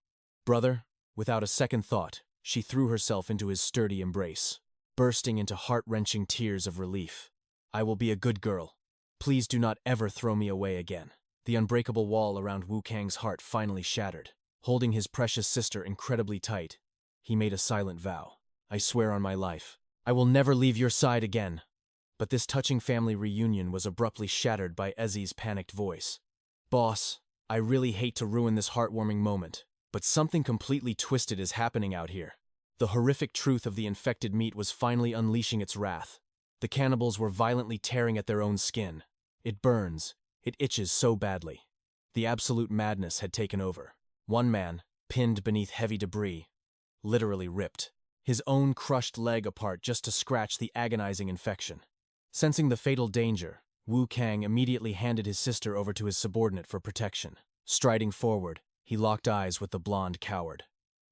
brother?" Without a second thought, she threw herself into his sturdy embrace, bursting into heart-wrenching tears of relief. "I will be a good girl. Please do not ever throw me away again." The unbreakable wall around Wu Kang's heart finally shattered. Holding his precious sister incredibly tight, he made a silent vow. "I swear on my life, I will never leave your side again." But this touching family reunion was abruptly shattered by 𝐬𝐯's panicked voice. "Boss, I really hate to ruin this heartwarming moment, but something completely twisted is happening out here." The horrific truth of the infected meat was finally unleashing its wrath. The cannibals were violently tearing at their own skin. It burns. It itches so badly. The absolute madness had taken over. One man, pinned beneath heavy debris, literally ripped his own crushed leg apart just to scratch the agonizing infection. Sensing the fatal danger, Wu Kang immediately handed his sister over to his subordinate for protection. Striding forward, he locked eyes with the blonde coward.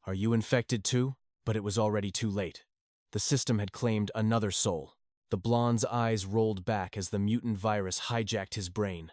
"Are you infected too?" But it was already too late. The system had claimed another soul. The blonde's eyes rolled back as the mutant virus hijacked his brain.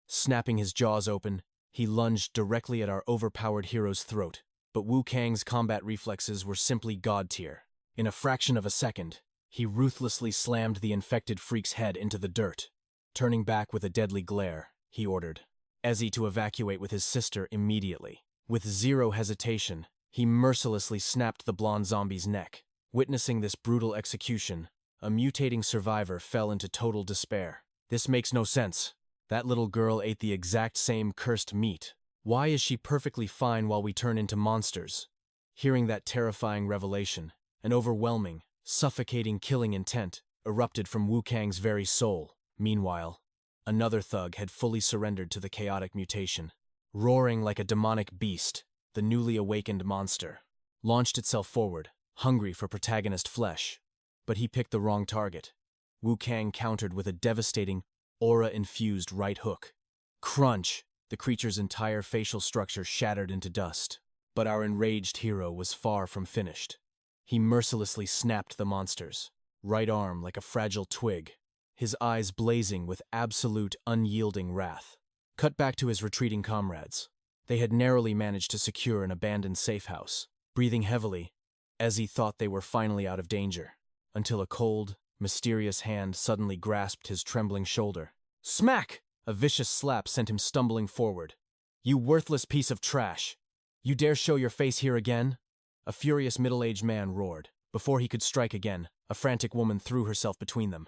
Snapping his jaws open, he lunged directly at our overpowered hero's throat. But Wu Kang's combat reflexes were simply god tier. In a fraction of a second, he ruthlessly slammed the infected freak's head into the dirt. Turning back with a deadly glare, he ordered 𝐬𝐯 to evacuate with his sister immediately. With zero hesitation, he mercilessly snapped the blonde zombie's neck. Witnessing this brutal execution, a mutating survivor fell into total despair. "This makes no sense. That little girl ate the exact same cursed meat. Why is she perfectly fine while we turn into monsters? Hearing that terrifying revelation, an overwhelming, suffocating killing intent erupted from Wu Kang's very soul. Meanwhile, another thug had fully surrendered to the chaotic mutation. Roaring like a demonic beast, the newly awakened monster launched itself forward, hungry for protagonist flesh. But he picked the wrong target. Wu Kang countered with a devastating, aura-infused right hook. Crunch! The creature's entire facial structure shattered into dust. But our enraged hero was far from finished. He mercilessly snapped the monster's right arm like a fragile twig, his eyes blazing with absolute, unyielding wrath. Cut back to his retreating comrades. They had narrowly managed to secure an abandoned safe house. Breathing heavily, 𝐬𝐸 thought they were finally out of danger, until a cold, mysterious hand suddenly grasped his trembling shoulder. Smack! A vicious slap sent him stumbling forward. You worthless piece of trash! You dare show your face here again? A furious middle-aged man roared. Before he could strike again, a frantic woman threw herself between them.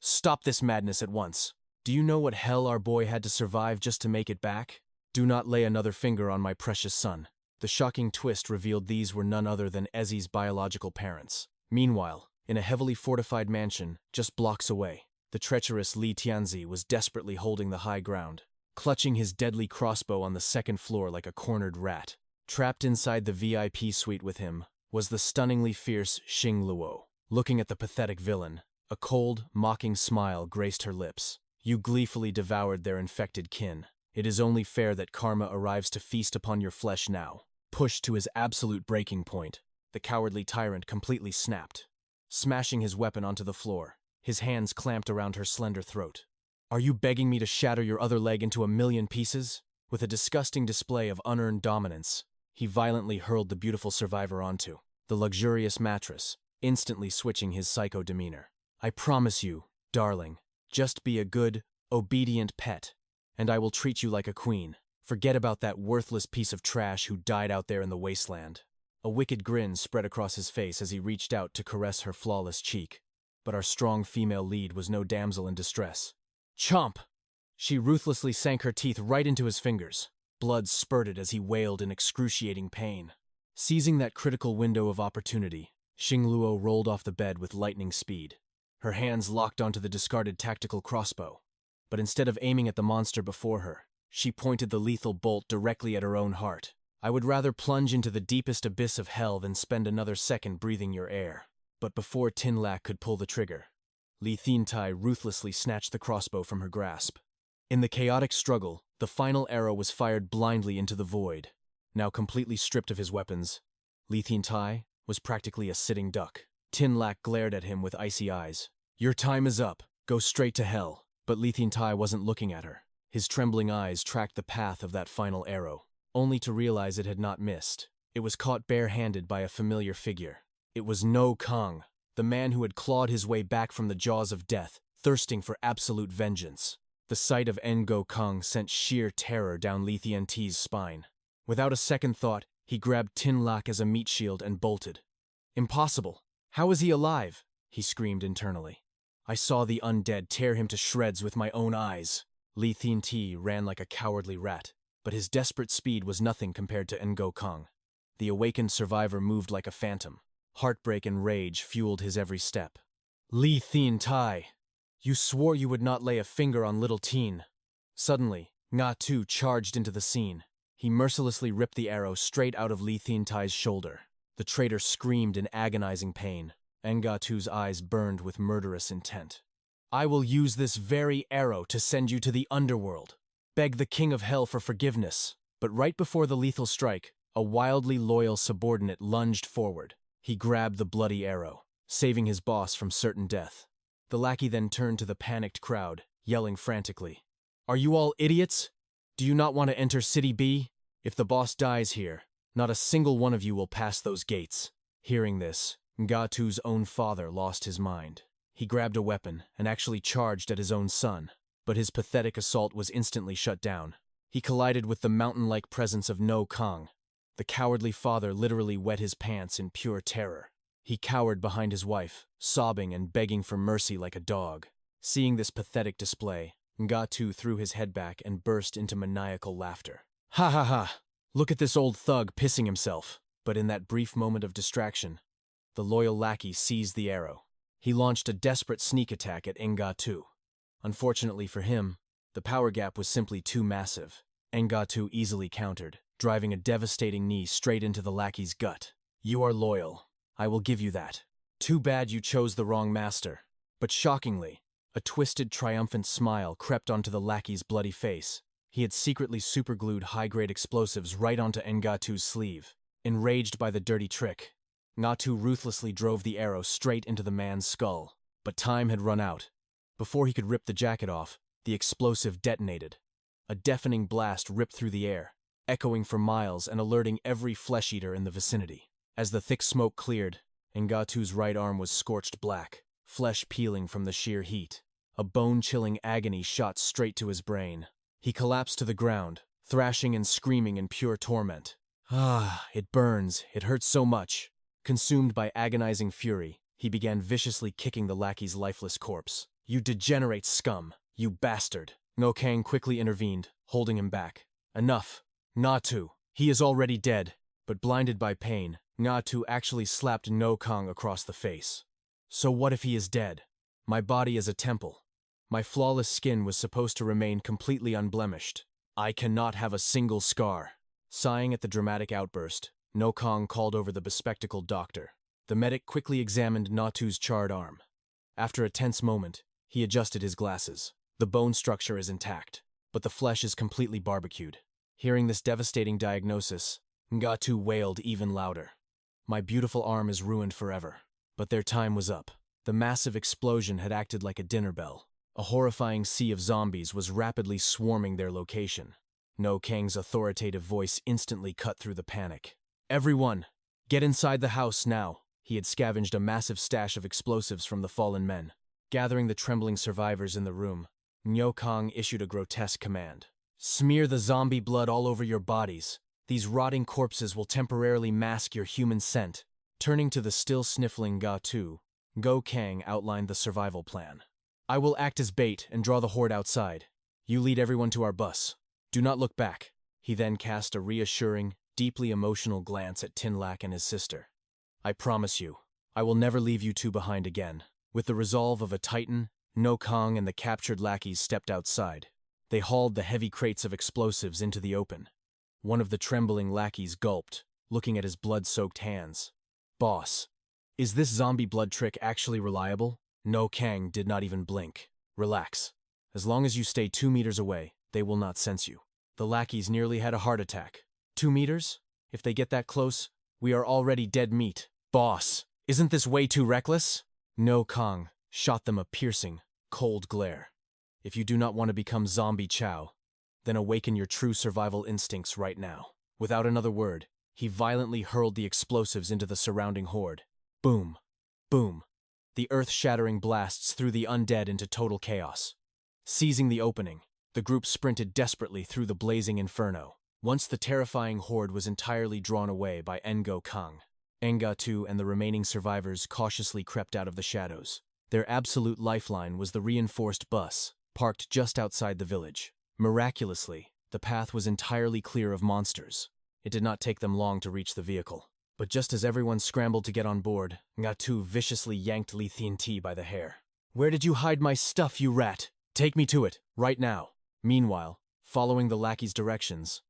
Stop this madness at once. Do you know what hell our boy had to survive just to make it back? Do not lay another finger on my precious son. The shocking twist revealed these were none other than 𝐬𝐸's biological parents. Meanwhile, in a heavily fortified mansion just blocks away, the treacherous Li Tianzi was desperately holding the high ground, clutching his deadly crossbow on the second floor like a cornered rat. Trapped inside the VIP suite with him was the stunningly fierce Xing Luo. Looking at the pathetic villain, a cold, mocking smile graced her lips. You gleefully devoured their infected kin. It is only fair that karma arrives to feast upon your flesh now. Pushed to his absolute breaking point, the cowardly tyrant completely snapped, smashing his weapon onto the floor, his hands clamped around her slender throat. Are you begging me to shatter your other leg into a million pieces? With a disgusting display of unearned dominance, he violently hurled the beautiful survivor onto the luxurious mattress, instantly switching his psycho demeanor. I promise you, darling, just be a good, obedient pet, and I will treat you like a queen. Forget about that worthless piece of trash who died out there in the wasteland. A wicked grin spread across his face as he reached out to caress her flawless cheek. But our strong female lead was no damsel in distress. Chomp! She ruthlessly sank her teeth right into his fingers. Blood spurted as he wailed in excruciating pain. Seizing that critical window of opportunity, Xing Luo rolled off the bed with lightning speed. Her hands locked onto the discarded tactical crossbow. But instead of aiming at the monster before her, she pointed the lethal bolt directly at her own heart. I would rather plunge into the deepest abyss of hell than spend another second breathing your air. But before Tin Lac could pull the trigger, Li Thientai ruthlessly snatched the crossbow from her grasp. In the chaotic struggle, the final arrow was fired blindly into the void. Now completely stripped of his weapons, Li Thientai was practically a sitting duck. Tin Lac glared at him with icy eyes. Your time is up. Go straight to hell. But Li Thientai wasn't looking at her. His trembling eyes tracked the path of that final arrow, only to realize it had not missed. It was caught bare-handed by a familiar figure. It was No Kang, the man who had clawed his way back from the jaws of death, thirsting for absolute vengeance. The sight of Ngo Kang sent sheer terror down Li Thientai's spine. Without a second thought, he grabbed Tin Lac as a meat shield and bolted. Impossible! How is he alive? He screamed internally. I saw the undead tear him to shreds with my own eyes. Li Thientai ran like a cowardly rat, but his desperate speed was nothing compared to Ngo Kang. The awakened survivor moved like a phantom. Heartbreak and rage fueled his every step. Li Thientai! You swore you would not lay a finger on little Teen. Suddenly, Nga Tu charged into the scene. He mercilessly ripped the arrow straight out of Li Thientai's shoulder. The traitor screamed in agonizing pain. Nga Tu's eyes burned with murderous intent. I will use this very arrow to send you to the underworld. Beg the king of hell for forgiveness. But right before the lethal strike, a wildly loyal subordinate lunged forward. He grabbed the bloody arrow, saving his boss from certain death. The lackey then turned to the panicked crowd, yelling frantically, Are you all idiots? Do you not want to enter City B? If the boss dies here, not a single one of you will pass those gates. Hearing this, Nga Tu's own father lost his mind. He grabbed a weapon and actually charged at his own son, but his pathetic assault was instantly shut down. He collided with the mountain-like presence of No Kang. The cowardly father literally wet his pants in pure terror. He cowered behind his wife, sobbing and begging for mercy like a dog. Seeing this pathetic display, Nga Tu threw his head back and burst into maniacal laughter. Ha ha ha! Look at this old thug pissing himself. But in that brief moment of distraction, the loyal lackey seized the arrow. He launched a desperate sneak attack at 𝐻𝐸𝐸. Unfortunately for him, the power gap was simply too massive. 𝐻𝐸𝐸 easily countered, driving a devastating knee straight into the lackey's gut. You are loyal. I will give you that. Too bad you chose the wrong master. But shockingly, a twisted, triumphant smile crept onto the lackey's bloody face. He had secretly superglued high-grade explosives right onto 𝐻𝐸𝐸's sleeve. Enraged by the dirty trick, 𝐻𝐸𝐸 ruthlessly drove the arrow straight into the man's skull. But time had run out. Before he could rip the jacket off, the explosive detonated. A deafening blast ripped through the air, echoing for miles and alerting every flesh-eater in the vicinity. As the thick smoke cleared, 𝐻𝐸𝐸's right arm was scorched black, flesh peeling from the sheer heat. A bone-chilling agony shot straight to his brain. He collapsed to the ground, thrashing and screaming in pure torment. Ah, it burns, it hurts so much. Consumed by agonizing fury, he began viciously kicking the lackey's lifeless corpse. You degenerate scum, you bastard. 𝐻𝐸𝐸 quickly intervened, holding him back. Enough. 𝐻𝐸𝐸. He is already dead. But blinded by pain, 𝐻𝐸𝐸 actually slapped 𝐻𝐸𝐸 across the face. So what if he is dead? My body is a temple. My flawless skin was supposed to remain completely unblemished. I cannot have a single scar. Sighing at the dramatic outburst, 𝐻𝐸𝐸 called over the bespectacled doctor. The medic quickly examined 𝐻𝐸𝐸's charred arm. After a tense moment, he adjusted his glasses. The bone structure is intact, but the flesh is completely barbecued. Hearing this devastating diagnosis, 𝐻𝐸𝐸 wailed even louder. My beautiful arm is ruined forever. But their time was up. The massive explosion had acted like a dinner bell. A horrifying sea of zombies was rapidly swarming their location. 𝐻𝐸𝐸's authoritative voice instantly cut through the panic. Everyone, get inside the house now. He had scavenged a massive stash of explosives from the fallen men. Gathering the trembling survivors in the room, 𝐻𝐸𝐸 issued a grotesque command. Smear the zombie blood all over your bodies. These rotting corpses will temporarily mask your human scent. Turning to the still-sniffling 𝐻𝐸𝐸, 𝐻𝐸𝐸 outlined the survival plan. I will act as bait and draw the horde outside. You lead everyone to our bus. Do not look back. He then cast a reassuring, deeply emotional glance at Tinlac and his sister. I promise you, I will never leave you two behind again. With the resolve of a titan, 𝐻𝐸𝐸 and the captured lackeys stepped outside. They hauled the heavy crates of explosives into the open. One of the trembling lackeys gulped, looking at his blood-soaked hands. Boss, is this zombie blood trick actually reliable? 𝐻𝐸𝐸 did not even blink. Relax. As long as you stay 2 meters away, they will not sense you. The lackeys nearly had a heart attack. 2 meters? If they get that close, we are already dead meat. Boss, isn't this way too reckless? 𝐻𝐸𝐸 shot them a piercing, cold glare. If you do not want to become zombie chow, then awaken your true survival instincts right now. Without another word, he violently hurled the explosives into the surrounding horde. Boom. Boom. The earth-shattering blasts threw the undead into total chaos. Seizing the opening, the group sprinted desperately through the blazing inferno. Once the terrifying horde was entirely drawn away by 𝐻𝐸𝐸, 𝐻𝐸𝐸 and the remaining survivors cautiously crept out of the shadows. Their absolute lifeline was the reinforced bus, parked just outside the village. Miraculously, the path was entirely clear of monsters. It did not take them long to reach the vehicle. But just as everyone scrambled to get on board, 𝐻𝐸𝐸 viciously yanked 𝐸𝐸𝐸 by the hair. Where did you hide my stuff, you rat? Take me to it, right now. Meanwhile, following the lackey's directions,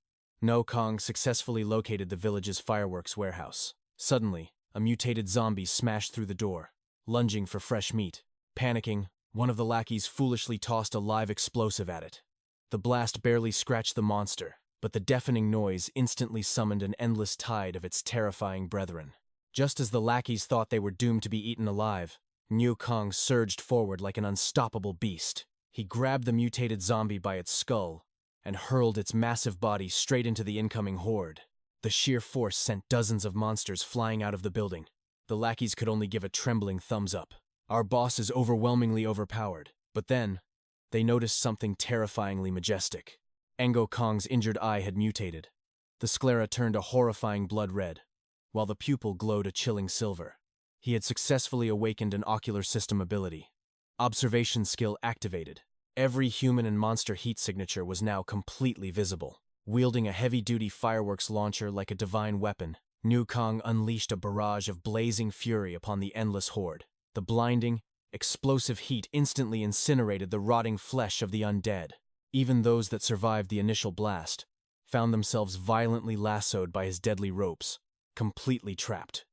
𝐻𝐸𝐸 successfully located the village's fireworks warehouse. Suddenly, a mutated zombie smashed through the door, lunging for fresh meat. Panicking, one of the lackeys foolishly tossed a live explosive at it. The blast barely scratched the monster, but the deafening noise instantly summoned an endless tide of its terrifying brethren. Just as the lackeys thought they were doomed to be eaten alive, 𝐻𝐸𝐸 surged forward like an unstoppable beast. He grabbed the mutated zombie by its skull and hurled its massive body straight into the incoming horde. The sheer force sent dozens of monsters flying out of the building. The lackeys could only give a trembling thumbs up. Our boss is overwhelmingly overpowered. But then, they noticed something terrifyingly majestic. 𝐻𝐸𝐸's injured eye had mutated. The sclera turned a horrifying blood red, while the pupil glowed a chilling silver. He had successfully awakened an ocular system ability. Observation skill activated. Every human and monster heat signature was now completely visible. Wielding a heavy-duty fireworks launcher like a divine weapon, 𝐸𝐸𝐸 unleashed a barrage of blazing fury upon the endless horde. The blinding, explosive heat instantly incinerated the rotting flesh of the undead. Even those that survived the initial blast found themselves violently lassoed by his deadly ropes, completely trapped.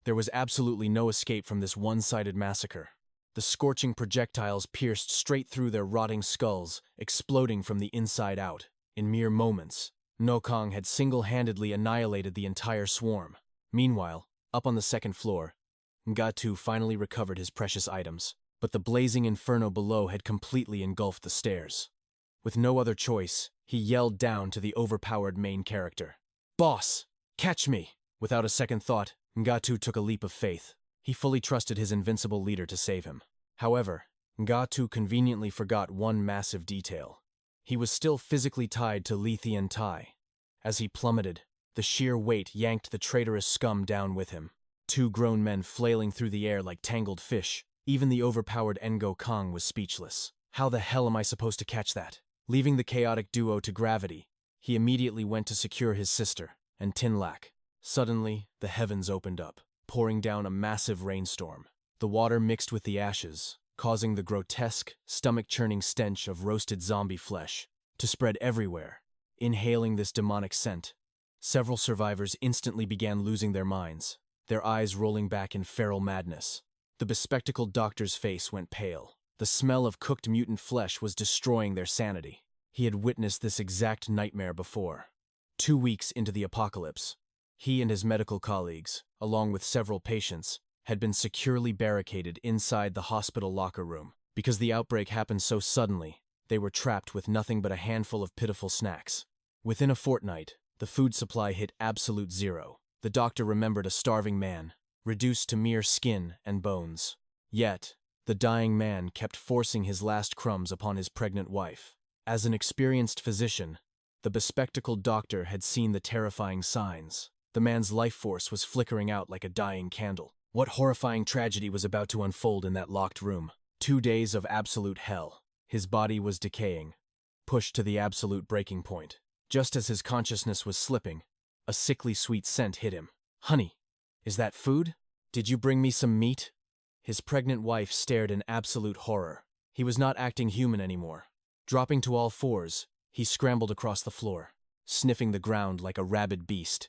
There was absolutely no escape from this one-sided massacre. The scorching projectiles pierced straight through their rotting skulls, exploding from the inside out. In mere moments, 𝐸𝐸𝐸 had single-handedly annihilated the entire swarm. Meanwhile, up on the second floor, 𝐸𝐸𝐸 finally recovered his precious items, but the blazing inferno below had completely engulfed the stairs. With no other choice, he yelled down to the overpowered main character. "Boss, catch me!" Without a second thought, 𝐸𝐸𝐸 took a leap of faith. He fully trusted his invincible leader to save him. However, 𝐸𝐸𝐸 conveniently forgot one massive detail. He was still physically tied to 𝐸𝐸𝐸𝐸𝐸. As he plummeted, the sheer weight yanked the traitorous scum down with him. Two grown men flailing through the air like tangled fish. Even the overpowered 𝐸𝐸𝐸𝐸 was speechless. How the hell am I supposed to catch that? Leaving the chaotic duo to gravity, he immediately went to secure his sister and Tinlac. Suddenly, the heavens opened up, pouring down a massive rainstorm. The water mixed with the ashes, causing the grotesque, stomach-churning stench of roasted zombie flesh to spread everywhere. Inhaling this demonic scent, several survivors instantly began losing their minds, their eyes rolling back in feral madness. The bespectacled doctor's face went pale. The smell of cooked mutant flesh was destroying their sanity. He had witnessed this exact nightmare before. 2 weeks into the apocalypse, he and his medical colleagues, along with several patients, had been securely barricaded inside the hospital locker room. Because the outbreak happened so suddenly, they were trapped with nothing but a handful of pitiful snacks. Within a fortnight, the food supply hit absolute zero. The doctor remembered a starving man, reduced to mere skin and bones. Yet, the dying man kept forcing his last crumbs upon his pregnant wife. As an experienced physician, the bespectacled doctor had seen the terrifying signs. The man's life force was flickering out like a dying candle. What horrifying tragedy was about to unfold in that locked room? 2 days of absolute hell. His body was decaying, pushed to the absolute breaking point. Just as his consciousness was slipping, a sickly sweet scent hit him. "Honey, is that food? Did you bring me some meat?" His pregnant wife stared in absolute horror. He was not acting human anymore. Dropping to all fours, he scrambled across the floor, sniffing the ground like a rabid beast.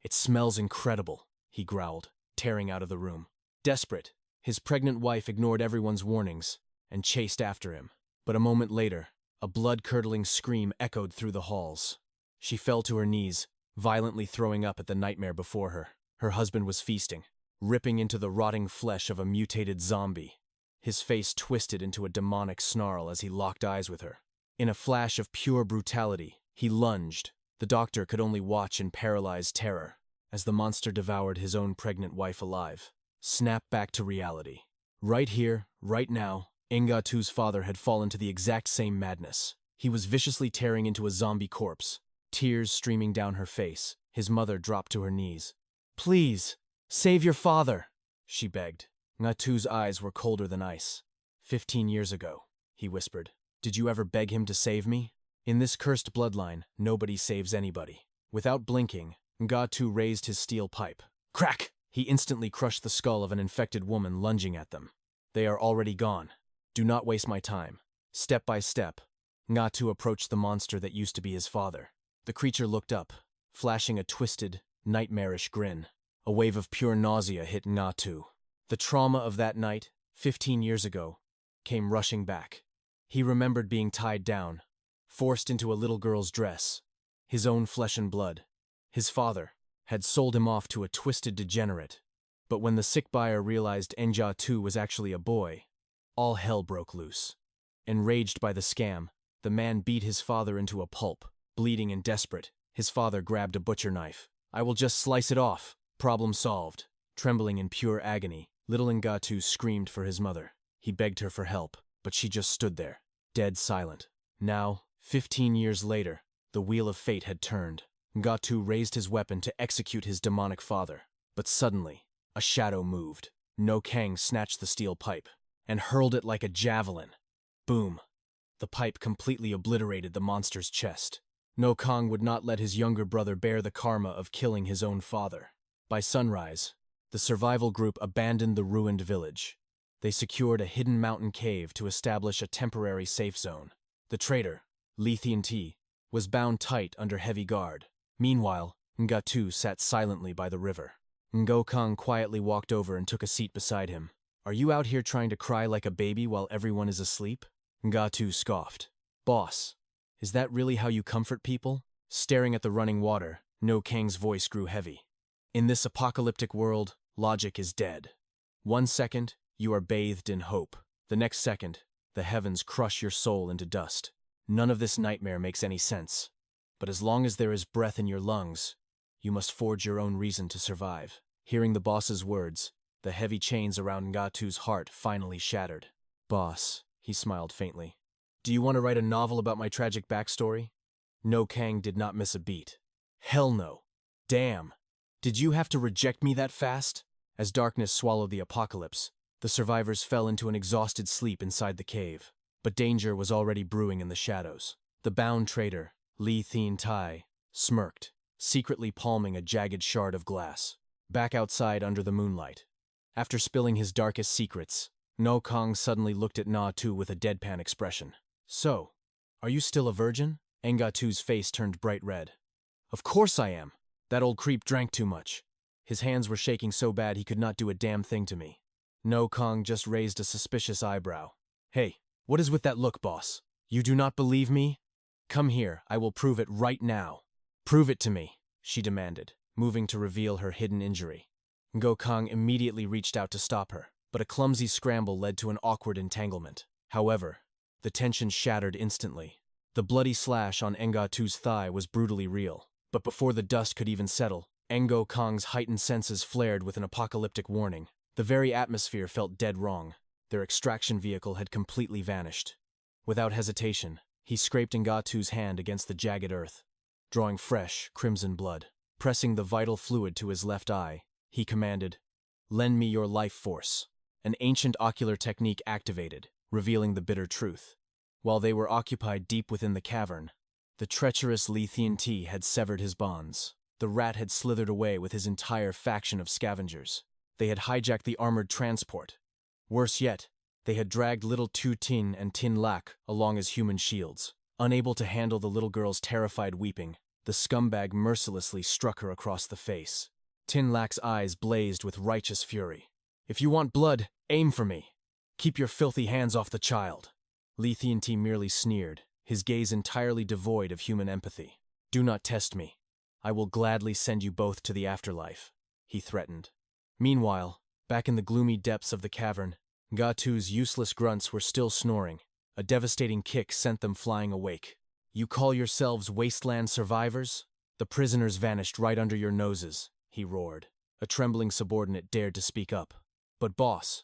"It smells incredible," he growled, tearing out of the room. Desperate, his pregnant wife ignored everyone's warnings and chased after him. But a moment later, a blood-curdling scream echoed through the halls. She fell to her knees, violently throwing up at the nightmare before her. Her husband was feasting, ripping into the rotting flesh of a mutated zombie. His face twisted into a demonic snarl as he locked eyes with her. In a flash of pure brutality, he lunged. The doctor could only watch in paralyzed terror as the monster devoured his own pregnant wife alive. Snap back to reality. Right here, right now, 𝐸𝐸𝐸𝐸's father had fallen to the exact same madness. He was viciously tearing into a zombie corpse, tears streaming down her face. His mother dropped to her knees. "Please, save your father," she begged. 𝐸𝐸𝐸's eyes were colder than ice. 15 years ago, he whispered. "Did you ever beg him to save me? In this cursed bloodline, nobody saves anybody." Without blinking, 𝐸𝐸𝐸𝐸 raised his steel pipe. Crack! He instantly crushed the skull of an infected woman lunging at them. "They are already gone. Do not waste my time." Step by step, 𝐸𝐸𝐸𝐸 approached the monster that used to be his father. The creature looked up, flashing a twisted, nightmarish grin. A wave of pure nausea hit 𝐸𝐸𝐸𝐸. The trauma of that night, 15 years ago, came rushing back. He remembered being tied down, forced into a little girl's dress, his own flesh and blood. His father had sold him off to a twisted degenerate. But when the sick buyer realized 𝐸𝐸𝐸𝐸 was actually a boy, all hell broke loose. Enraged by the scam, the man beat his father into a pulp. Bleeding and desperate, his father grabbed a butcher knife. "I will just slice it off. Problem solved." Trembling in pure agony, little 𝐸𝐸𝐸𝐸 screamed for his mother. He begged her for help, but she just stood there, dead silent. Now, 15 years later, the wheel of fate had turned. 𝐸𝐸𝐸𝐸 raised his weapon to execute his demonic father. But suddenly, a shadow moved. 𝐸𝐸𝐸𝐸𝐸 snatched the steel pipe and hurled it like a javelin. Boom! The pipe completely obliterated the monster's chest. No Kang would not let his younger brother bear the karma of killing his own father. By sunrise, the survival group abandoned the ruined village. They secured a hidden mountain cave to establish a temporary safe zone. The traitor, 𝐸𝐸𝐸, was bound tight under heavy guard. Meanwhile, 𝐸𝐸𝐸 sat silently by the river. Kang quietly walked over and took a seat beside him. "Are you out here trying to cry like a baby while everyone is asleep?" 𝐸𝐸𝐸 scoffed. "Boss, is that really how you comfort people?" Staring at the running water, No Kang's voice grew heavy. "In this apocalyptic world, logic is dead. 1 second, you are bathed in hope. The next second, the heavens crush your soul into dust. None of this nightmare makes any sense. But as long as there is breath in your lungs, you must forge your own reason to survive." Hearing the boss's words, the heavy chains around 𝐸𝐸𝐸's heart finally shattered. "Boss," he smiled faintly, "do you want to write a novel about my tragic backstory?" No Kang did not miss a beat. "Hell no. Damn. Did you have to reject me that fast?" As darkness swallowed the apocalypse, the survivors fell into an exhausted sleep inside the cave. But danger was already brewing in the shadows. The bound traitor, 𝐸𝐸𝐸, smirked, secretly palming a jagged shard of glass. Back outside under the moonlight, after spilling his darkest secrets, No Kang suddenly looked at 𝐸𝐸𝐸 with a deadpan expression. "So, are you still a virgin?" 𝐸𝐸𝐸's face turned bright red. "Of course I am. That old creep drank too much. His hands were shaking so bad he could not do a damn thing to me." No Kang just raised a suspicious eyebrow. "Hey, what is with that look, boss? You do not believe me? Come here, I will prove it right now." "Prove it to me," she demanded, moving to reveal her hidden injury. Kang immediately reached out to stop her, but a clumsy scramble led to an awkward entanglement. However, the tension shattered instantly. The bloody slash on 𝐸𝐸𝐸's thigh was brutally real, but before the dust could even settle, Kang's heightened senses flared with an apocalyptic warning. The very atmosphere felt dead wrong. Their extraction vehicle had completely vanished. Without hesitation, he scraped 𝐸𝐸𝐸's hand against the jagged earth, drawing fresh, crimson blood. Pressing the vital fluid to his left eye, he commanded, "Lend me your life force." An ancient ocular technique activated, revealing the bitter truth. While they were occupied deep within the cavern, the treacherous 𝐸𝐸𝐸 had severed his bonds. The rat had slithered away with his entire faction of scavengers. They had hijacked the armored transport. Worse yet, they had dragged little Tu Tin and Tin Lac along as human shields. Unable to handle the little girl's terrified weeping, the scumbag mercilessly struck her across the face. Tin Lac's eyes blazed with righteous fury. "If you want blood, aim for me. Keep your filthy hands off the child." 𝐸𝐸𝐸 merely sneered, his gaze entirely devoid of human empathy. "Do not test me. I will gladly send you both to the afterlife," he threatened. Meanwhile, back in the gloomy depths of the cavern, 𝐸𝐸𝐸's useless grunts were still snoring. A devastating kick sent them flying awake. "You call yourselves wasteland survivors? The prisoners vanished right under your noses," he roared. A trembling subordinate dared to speak up. "But boss,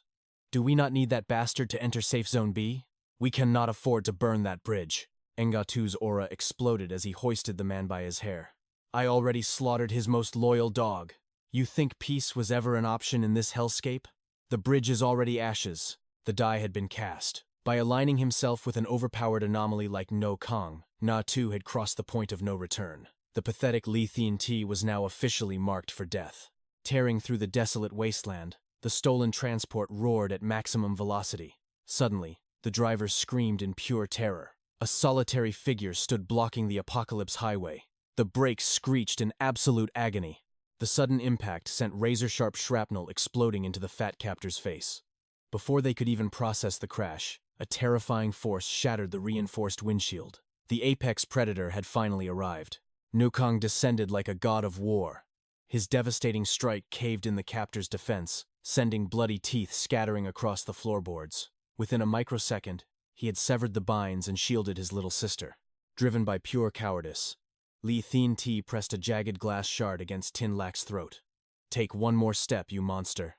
do we not need that bastard to enter Safe Zone B? We cannot afford to burn that bridge." 𝐸𝐸𝐸's aura exploded as he hoisted the man by his hair. "I already slaughtered his most loyal dog. You think peace was ever an option in this hellscape? The bridge is already ashes." The die had been cast. By aligning himself with an overpowered anomaly like No Kang, 𝐸𝐸𝐸 had crossed the point of no return. The pathetic 𝐸𝐸𝐸 was now officially marked for death. Tearing through the desolate wasteland, the stolen transport roared at maximum velocity. Suddenly, the driver screamed in pure terror. A solitary figure stood blocking the apocalypse highway. The brakes screeched in absolute agony. The sudden impact sent razor-sharp shrapnel exploding into the fat captor's face. Before they could even process the crash, a terrifying force shattered the reinforced windshield. The apex predator had finally arrived. No Kang descended like a god of war. His devastating strike caved in the captor's defense, sending bloody teeth scattering across the floorboards. Within a microsecond, he had severed the binds and shielded his little sister. Driven by pure cowardice, 𝐸𝐸𝐸 pressed a jagged glass shard against Tin Lac's throat. "Take one more step, you monster,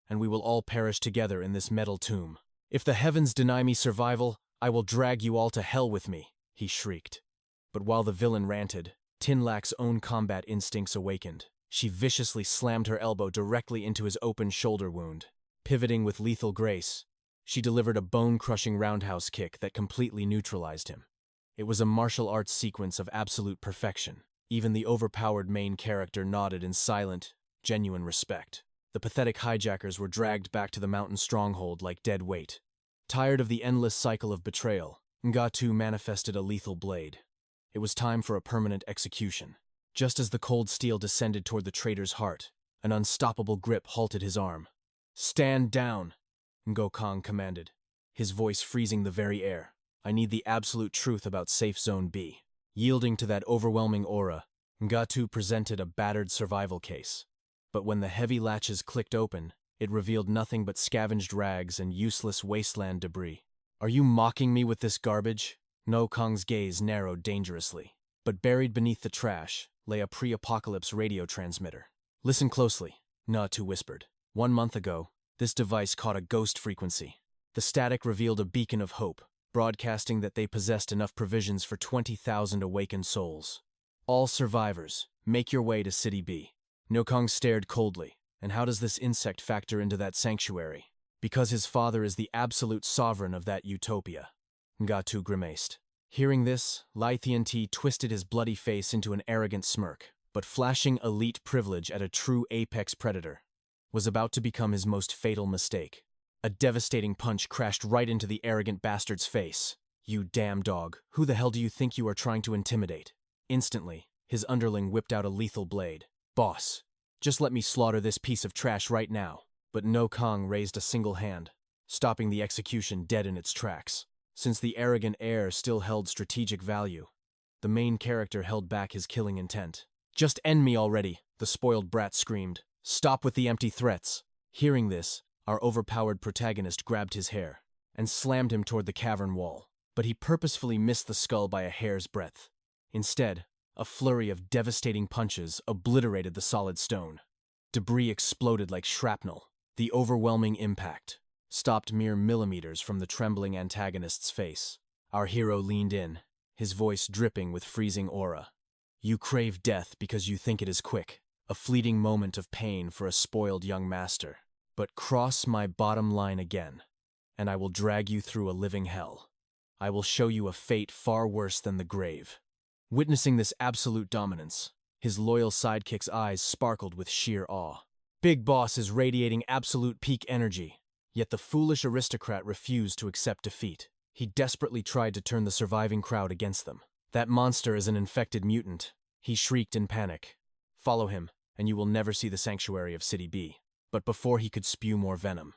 and we will all perish together in this metal tomb. If the heavens deny me survival, I will drag you all to hell with me," he shrieked. But while the villain ranted, Tin Lac's own combat instincts awakened. She viciously slammed her elbow directly into his open shoulder wound. Pivoting with lethal grace, she delivered a bone-crushing roundhouse kick that completely neutralized him. It was a martial arts sequence of absolute perfection. Even the overpowered main character nodded in silent, genuine respect. The pathetic hijackers were dragged back to the mountain stronghold like dead weight. Tired of the endless cycle of betrayal, 𝐻𝐸 manifested a lethal blade. It was time for a permanent execution. Just as the cold steel descended toward the traitor's heart, an unstoppable grip halted his arm. "Stand down," 𝐻𝐸 commanded, his voice freezing the very air. "I need the absolute truth about Safe Zone B." Yielding to that overwhelming aura, 𝐻𝐸 presented a battered survival case. But when the heavy latches clicked open, it revealed nothing but scavenged rags and useless wasteland debris. "Are you mocking me with this garbage?" 𝐻𝐸's gaze narrowed dangerously. But buried beneath the trash lay a pre-apocalypse radio transmitter. "Listen closely," 𝐻𝐸 whispered. "1 month ago, this device caught a ghost frequency. The static revealed a beacon of hope, broadcasting that they possessed enough provisions for 20,000 awakened souls. All survivors, make your way to City B." 𝐻𝐸 stared coldly. "And how does this insect factor into that sanctuary?" "Because his father is the absolute sovereign of that utopia," 𝐻𝐸 grimaced. Hearing this, 𝐖𝐸 twisted his bloody face into an arrogant smirk, but flashing elite privilege at a true apex predator was about to become his most fatal mistake. A devastating punch crashed right into the arrogant bastard's face. "You damn dog, who the hell do you think you are trying to intimidate?" Instantly, his underling whipped out a lethal blade. "Boss, just let me slaughter this piece of trash right now." But 𝐻𝐸 raised a single hand, stopping the execution dead in its tracks. Since the arrogant heir still held strategic value, the main character held back his killing intent. "Just end me already," the spoiled brat screamed. "Stop with the empty threats." Hearing this, our overpowered protagonist grabbed his hair and slammed him toward the cavern wall. But he purposefully missed the skull by a hair's breadth. Instead, a flurry of devastating punches obliterated the solid stone. Debris exploded like shrapnel. The overwhelming impact stopped mere millimeters from the trembling antagonist's face. Our hero leaned in, his voice dripping with freezing aura. "You crave death because you think it is quick, a fleeting moment of pain for a spoiled young master. But cross my bottom line again, and I will drag you through a living hell. I will show you a fate far worse than the grave." Witnessing this absolute dominance, his loyal sidekick's eyes sparkled with sheer awe. Big Boss is radiating absolute peak energy, yet the foolish aristocrat refused to accept defeat. He desperately tried to turn the surviving crowd against them. "That monster is an infected mutant," he shrieked in panic. "Follow him, and you will never see the sanctuary of City B." But before he could spew more venom,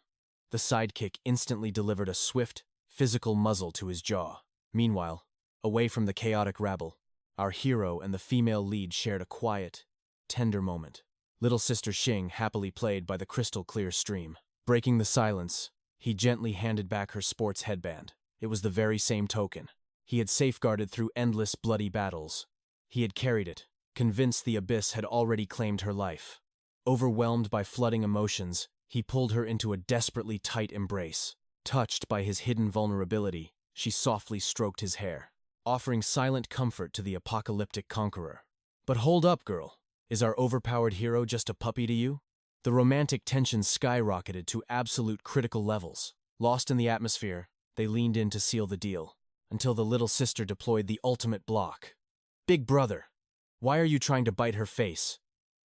the sidekick instantly delivered a swift, physical muzzle to his jaw. Meanwhile, away from the chaotic rabble, our hero and the female lead shared a quiet, tender moment. Little Sister Xing happily played by the crystal-clear stream. Breaking the silence, he gently handed back her sports headband. It was the very same token he had safeguarded through endless bloody battles. He had carried it, convinced the abyss had already claimed her life. Overwhelmed by flooding emotions, he pulled her into a desperately tight embrace. Touched by his hidden vulnerability, she softly stroked his hair, offering silent comfort to the apocalyptic conqueror. "But hold up, girl. Is our overpowered hero just a puppy to you?" The romantic tension skyrocketed to absolute critical levels. Lost in the atmosphere, they leaned in to seal the deal, until the little sister deployed the ultimate block. "Big brother, why are you trying to bite her face?"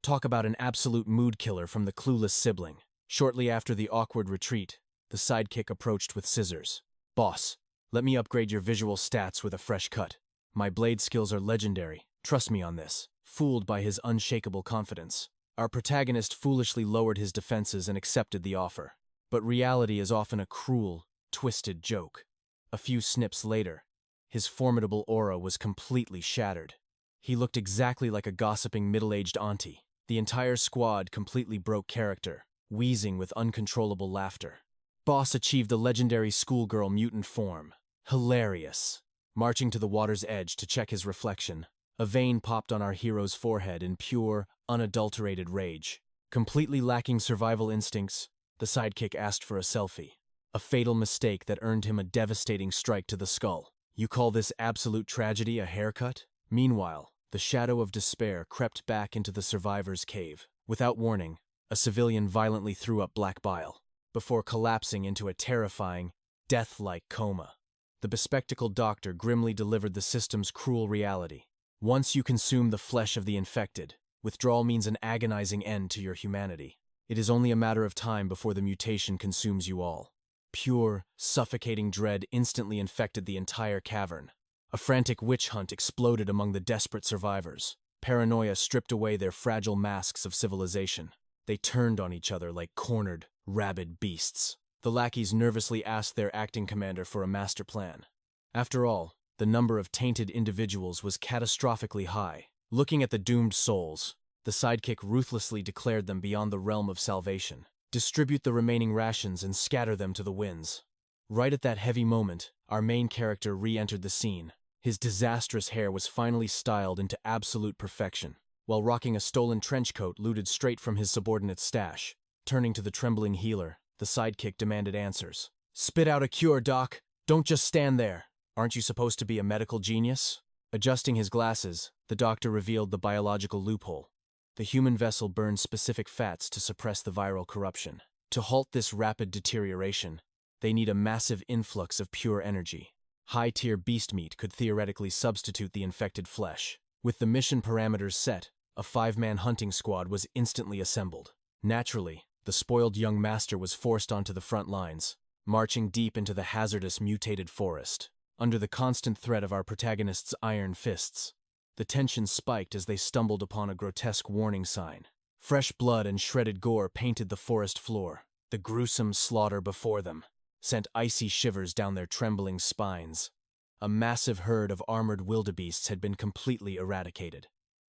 Talk about an absolute mood killer from the clueless sibling. Shortly after the awkward retreat, the sidekick approached with scissors. "Boss, let me upgrade your visual stats with a fresh cut. My blade skills are legendary, trust me on this." Fooled by his unshakable confidence, our protagonist foolishly lowered his defenses and accepted the offer. But reality is often a cruel, twisted joke. A few snips later, his formidable aura was completely shattered. He looked exactly like a gossiping middle-aged auntie. The entire squad completely broke character, wheezing with uncontrollable laughter. Boss achieved the legendary schoolgirl mutant form. Hilarious. Marching to the water's edge to check his reflection, a vein popped on our hero's forehead in pure, unadulterated rage. Completely lacking survival instincts, the sidekick asked for a selfie. A fatal mistake that earned him a devastating strike to the skull. "You call this absolute tragedy a haircut?" Meanwhile, the shadow of despair crept back into the survivor's cave. Without warning, a civilian violently threw up black bile, before collapsing into a terrifying, death-like coma. The bespectacled doctor grimly delivered the system's cruel reality. Once you consume the flesh of the infected, withdrawal means an agonizing end to your humanity. It is only a matter of time before the mutation consumes you all. Pure, suffocating dread instantly infected the entire cavern. A frantic witch hunt exploded among the desperate survivors. Paranoia stripped away their fragile masks of civilization. They turned on each other like cornered, rabid beasts. The lackeys nervously asked their acting commander for a master plan. After all, the number of tainted individuals was catastrophically high. Looking at the doomed souls, the sidekick ruthlessly declared them beyond the realm of salvation. Distribute the remaining rations and scatter them to the winds. Right at that heavy moment, our main character re-entered the scene. His disastrous hair was finally styled into absolute perfection, while rocking a stolen trench coat looted straight from his subordinate's stash. Turning to the trembling healer, the sidekick demanded answers. "Spit out a cure, Doc. Don't just stand there. Aren't you supposed to be a medical genius?" Adjusting his glasses, the doctor revealed the biological loophole. The human vessel burns specific fats to suppress the viral corruption. To halt this rapid deterioration, they need a massive influx of pure energy. High-tier beast meat could theoretically substitute the infected flesh. With the mission parameters set, a 5-man hunting squad was instantly assembled. Naturally, the spoiled young master was forced onto the front lines, marching deep into the hazardous mutated forest. Under the constant threat of our protagonist's iron fists, the tension spiked as they stumbled upon a grotesque warning sign. Fresh blood and shredded gore painted the forest floor. The gruesome slaughter before them sent icy shivers down their trembling spines. A massive herd of armored wildebeests had been completely eradicated.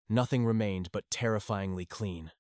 Nothing remained but terrifyingly clean.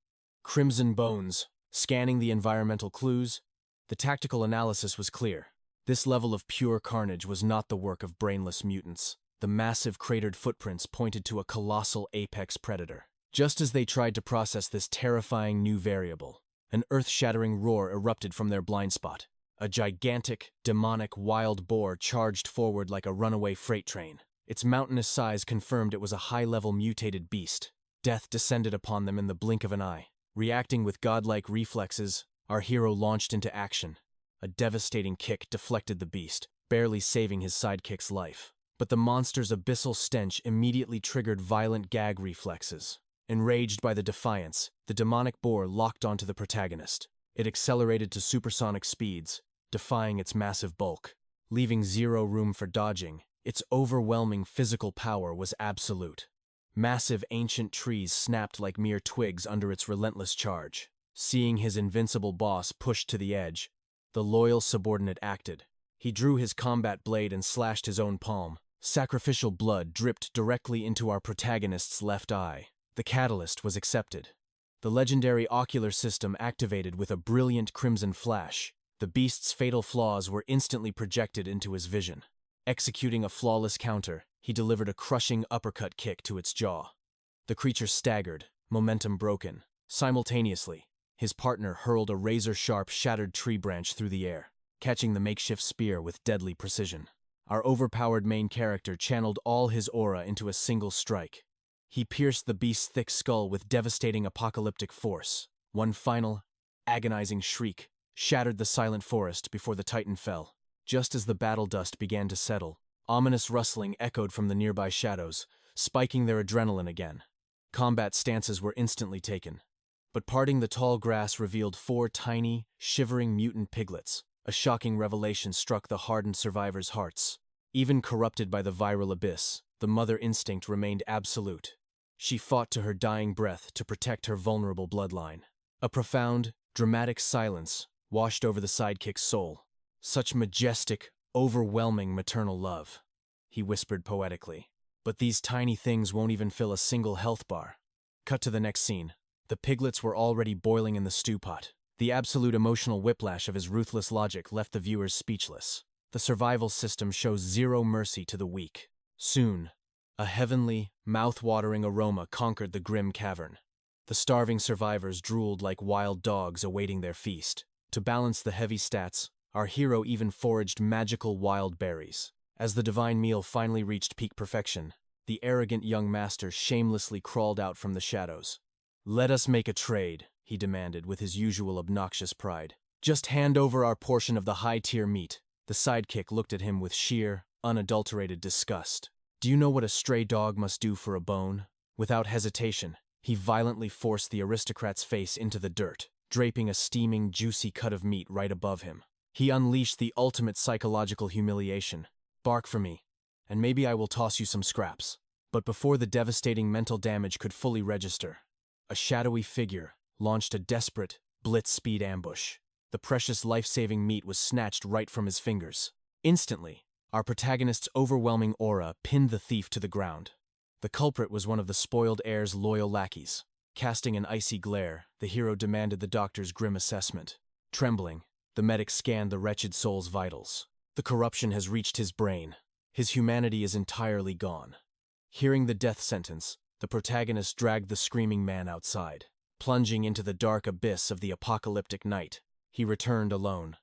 Crimson bones. Scanning the environmental clues, the tactical analysis was clear. This level of pure carnage was not the work of brainless mutants. The massive cratered footprints pointed to a colossal apex predator. Just as they tried to process this terrifying new variable, an earth-shattering roar erupted from their blind spot. A gigantic, demonic wild boar charged forward like a runaway freight train. Its mountainous size confirmed it was a high-level mutated beast. Death descended upon them in the blink of an eye. Reacting with godlike reflexes, our hero launched into action. A devastating kick deflected the beast, barely saving his sidekick's life. But the monster's abyssal stench immediately triggered violent gag reflexes. Enraged by the defiance, the demonic boar locked onto the protagonist. It accelerated to supersonic speeds, defying its massive bulk. Leaving zero room for dodging, its overwhelming physical power was absolute. Massive ancient trees snapped like mere twigs under its relentless charge. Seeing his invincible boss pushed to the edge, the loyal subordinate acted. He drew his combat blade and slashed his own palm. Sacrificial blood dripped directly into our protagonist's left eye. The catalyst was accepted. The legendary ocular system activated with a brilliant crimson flash. The beast's fatal flaws were instantly projected into his vision. Executing a flawless counter, he delivered a crushing uppercut kick to its jaw. The creature staggered, momentum broken. Simultaneously, his partner hurled a razor-sharp shattered tree branch through the air, catching the makeshift spear with deadly precision. Our overpowered main character channeled all his aura into a single strike. He pierced the beast's thick skull with devastating apocalyptic force. One final, agonizing shriek shattered the silent forest before the titan fell. Just as the battle dust began to settle, ominous rustling echoed from the nearby shadows, spiking their adrenaline again. Combat stances were instantly taken. But parting the tall grass revealed 4 tiny, shivering mutant piglets. A shocking revelation struck the hardened survivors' hearts. Even corrupted by the viral abyss, the mother instinct remained absolute. She fought to her dying breath to protect her vulnerable bloodline. A profound, dramatic silence washed over the sidekick's soul. "Such majestic, overwhelming maternal love," he whispered poetically. "But these tiny things won't even fill a single health bar." Cut to the next scene. The piglets were already boiling in the stew pot. The absolute emotional whiplash of his ruthless logic left the viewers speechless. The survival system shows zero mercy to the weak. Soon, a heavenly, mouth-watering aroma conquered the grim cavern. The starving survivors drooled like wild dogs awaiting their feast. To balance the heavy stats, our hero even foraged magical wild berries. As the divine meal finally reached peak perfection, the arrogant young master shamelessly crawled out from the shadows. "Let us make a trade," he demanded with his usual obnoxious pride. "Just hand over our portion of the high-tier meat." The sidekick looked at him with sheer, unadulterated disgust. Do you know what a stray dog must do for a bone? Without hesitation, he violently forced the aristocrat's face into the dirt, draping a steaming, juicy cut of meat right above him. He unleashed the ultimate psychological humiliation. Bark for me, and maybe I will toss you some scraps. But before the devastating mental damage could fully register, a shadowy figure launched a desperate, blitz-speed ambush. The precious life-saving meat was snatched right from his fingers. Instantly, our protagonist's overwhelming aura pinned the thief to the ground. The culprit was one of the spoiled heir's loyal lackeys. Casting an icy glare, the hero demanded the doctor's grim assessment. Trembling, the medic scanned the wretched soul's vitals. The corruption has reached his brain. His humanity is entirely gone. Hearing the death sentence, the protagonist dragged the screaming man outside. Plunging into the dark abyss of the apocalyptic night, he returned alone.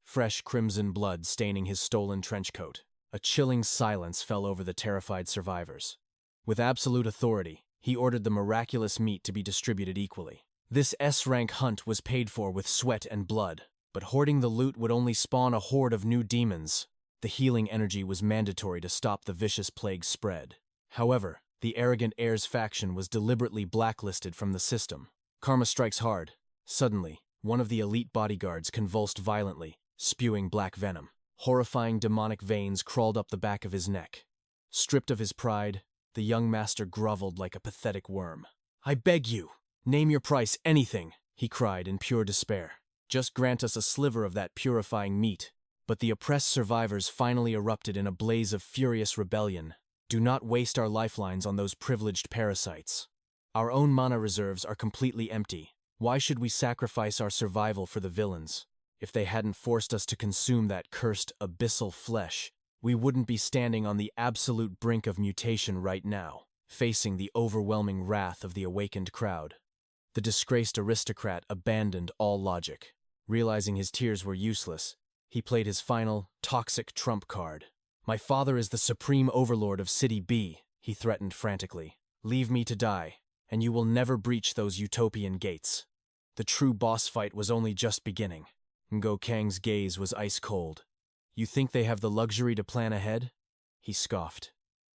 Fresh crimson blood staining his stolen trench coat. A chilling silence fell over the terrified survivors. With absolute authority, he ordered the miraculous meat to be distributed equally. This S-rank hunt was paid for with sweat and blood, but hoarding the loot would only spawn a horde of new demons. The healing energy was mandatory to stop the vicious plague's spread. However, the arrogant heir's faction was deliberately blacklisted from the system. Karma strikes hard. Suddenly, one of the elite bodyguards convulsed violently, spewing black venom. Horrifying demonic veins crawled up the back of his neck. Stripped of his pride, the young master groveled like a pathetic worm. "I beg you, name your price, anything," he cried in pure despair. "Just grant us a sliver of that purifying meat." But the oppressed survivors finally erupted in a blaze of furious rebellion. "Do not waste our lifelines on those privileged parasites. Our own mana reserves are completely empty. Why should we sacrifice our survival for the villains? If they hadn't forced us to consume that cursed abyssal flesh, we wouldn't be standing on the absolute brink of mutation right now, facing the overwhelming wrath of the awakened crowd." The disgraced aristocrat abandoned all logic. Realizing his tears were useless, he played his final, toxic trump card. "My father is the supreme overlord of City B," he threatened frantically. "Leave me to die, and you will never breach those utopian gates." The true boss fight was only just beginning. 𝐸𝐸𝐸𝐸's gaze was ice cold. "You think they have the luxury to plan ahead?" he scoffed.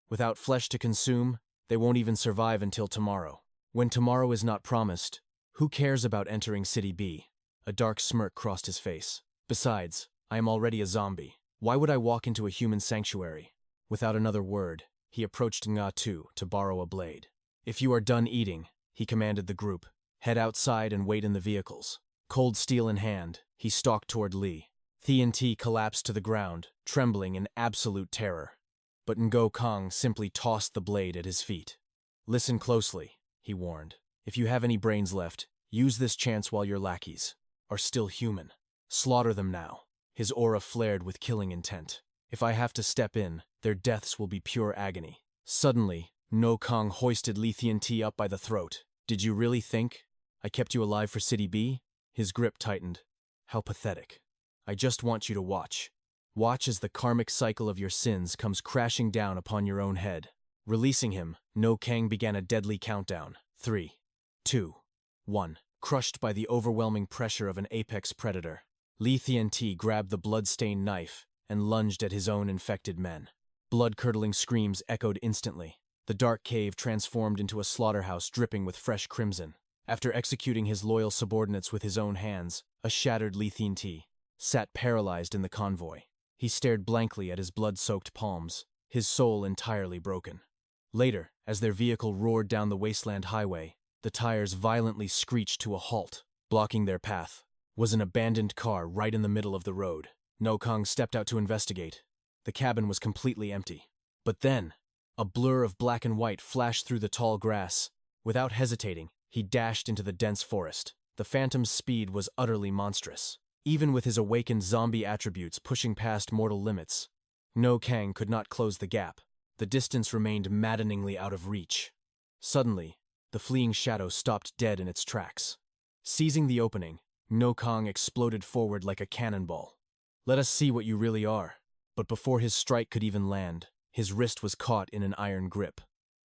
"Without flesh to consume, they won't even survive until tomorrow. When tomorrow is not promised, who cares about entering City B?" A dark smirk crossed his face. "Besides, I am already a zombie. Why would I walk into a human sanctuary?" Without another word, he approached 𝐸𝐸 to borrow a blade. "If you are done eating," he commanded the group, "head outside and wait in the vehicles." Cold steel in hand, he stalked toward Lee. 𝐸𝐸 collapsed to the ground, trembling in absolute terror. But 𝐸𝐸 simply tossed the blade at his feet. "Listen closely," he warned. "If you have any brains left, use this chance while your lackeys are still human. Slaughter them now." His aura flared with killing intent. "If I have to step in, their deaths will be pure agony." Suddenly, 𝐸𝐸 hoisted 𝐸𝐸 up by the throat. "Did you really think I kept you alive for City B?" His grip tightened. "How pathetic. I just want you to watch. Watch as the karmic cycle of your sins comes crashing down upon your own head." Releasing him, 𝐸𝐸 began a deadly countdown. 3, 2, 1. Crushed by the overwhelming pressure of an apex predator, 𝐸𝐸 grabbed the blood-stained knife and lunged at his own infected men. Blood-curdling screams echoed instantly. The dark cave transformed into a slaughterhouse dripping with fresh crimson. After executing his loyal subordinates with his own hands, a shattered 𝐸𝐸 sat paralyzed in the convoy. He stared blankly at his blood-soaked palms, his soul entirely broken. Later, as their vehicle roared down the wasteland highway, the tires violently screeched to a halt. Blocking their path was an abandoned car right in the middle of the road. 𝐸𝐸 stepped out to investigate. The cabin was completely empty. But then, a blur of black and white flashed through the tall grass. Without hesitating, he dashed into the dense forest. The Phantom's speed was utterly monstrous. Even with his awakened zombie attributes pushing past mortal limits, 𝐸𝐸 could not close the gap. The distance remained maddeningly out of reach. Suddenly, the fleeing shadow stopped dead in its tracks. Seizing the opening, 𝐸𝐸 exploded forward like a cannonball. "Let us see what you really are." But before his strike could even land, his wrist was caught in an iron grip.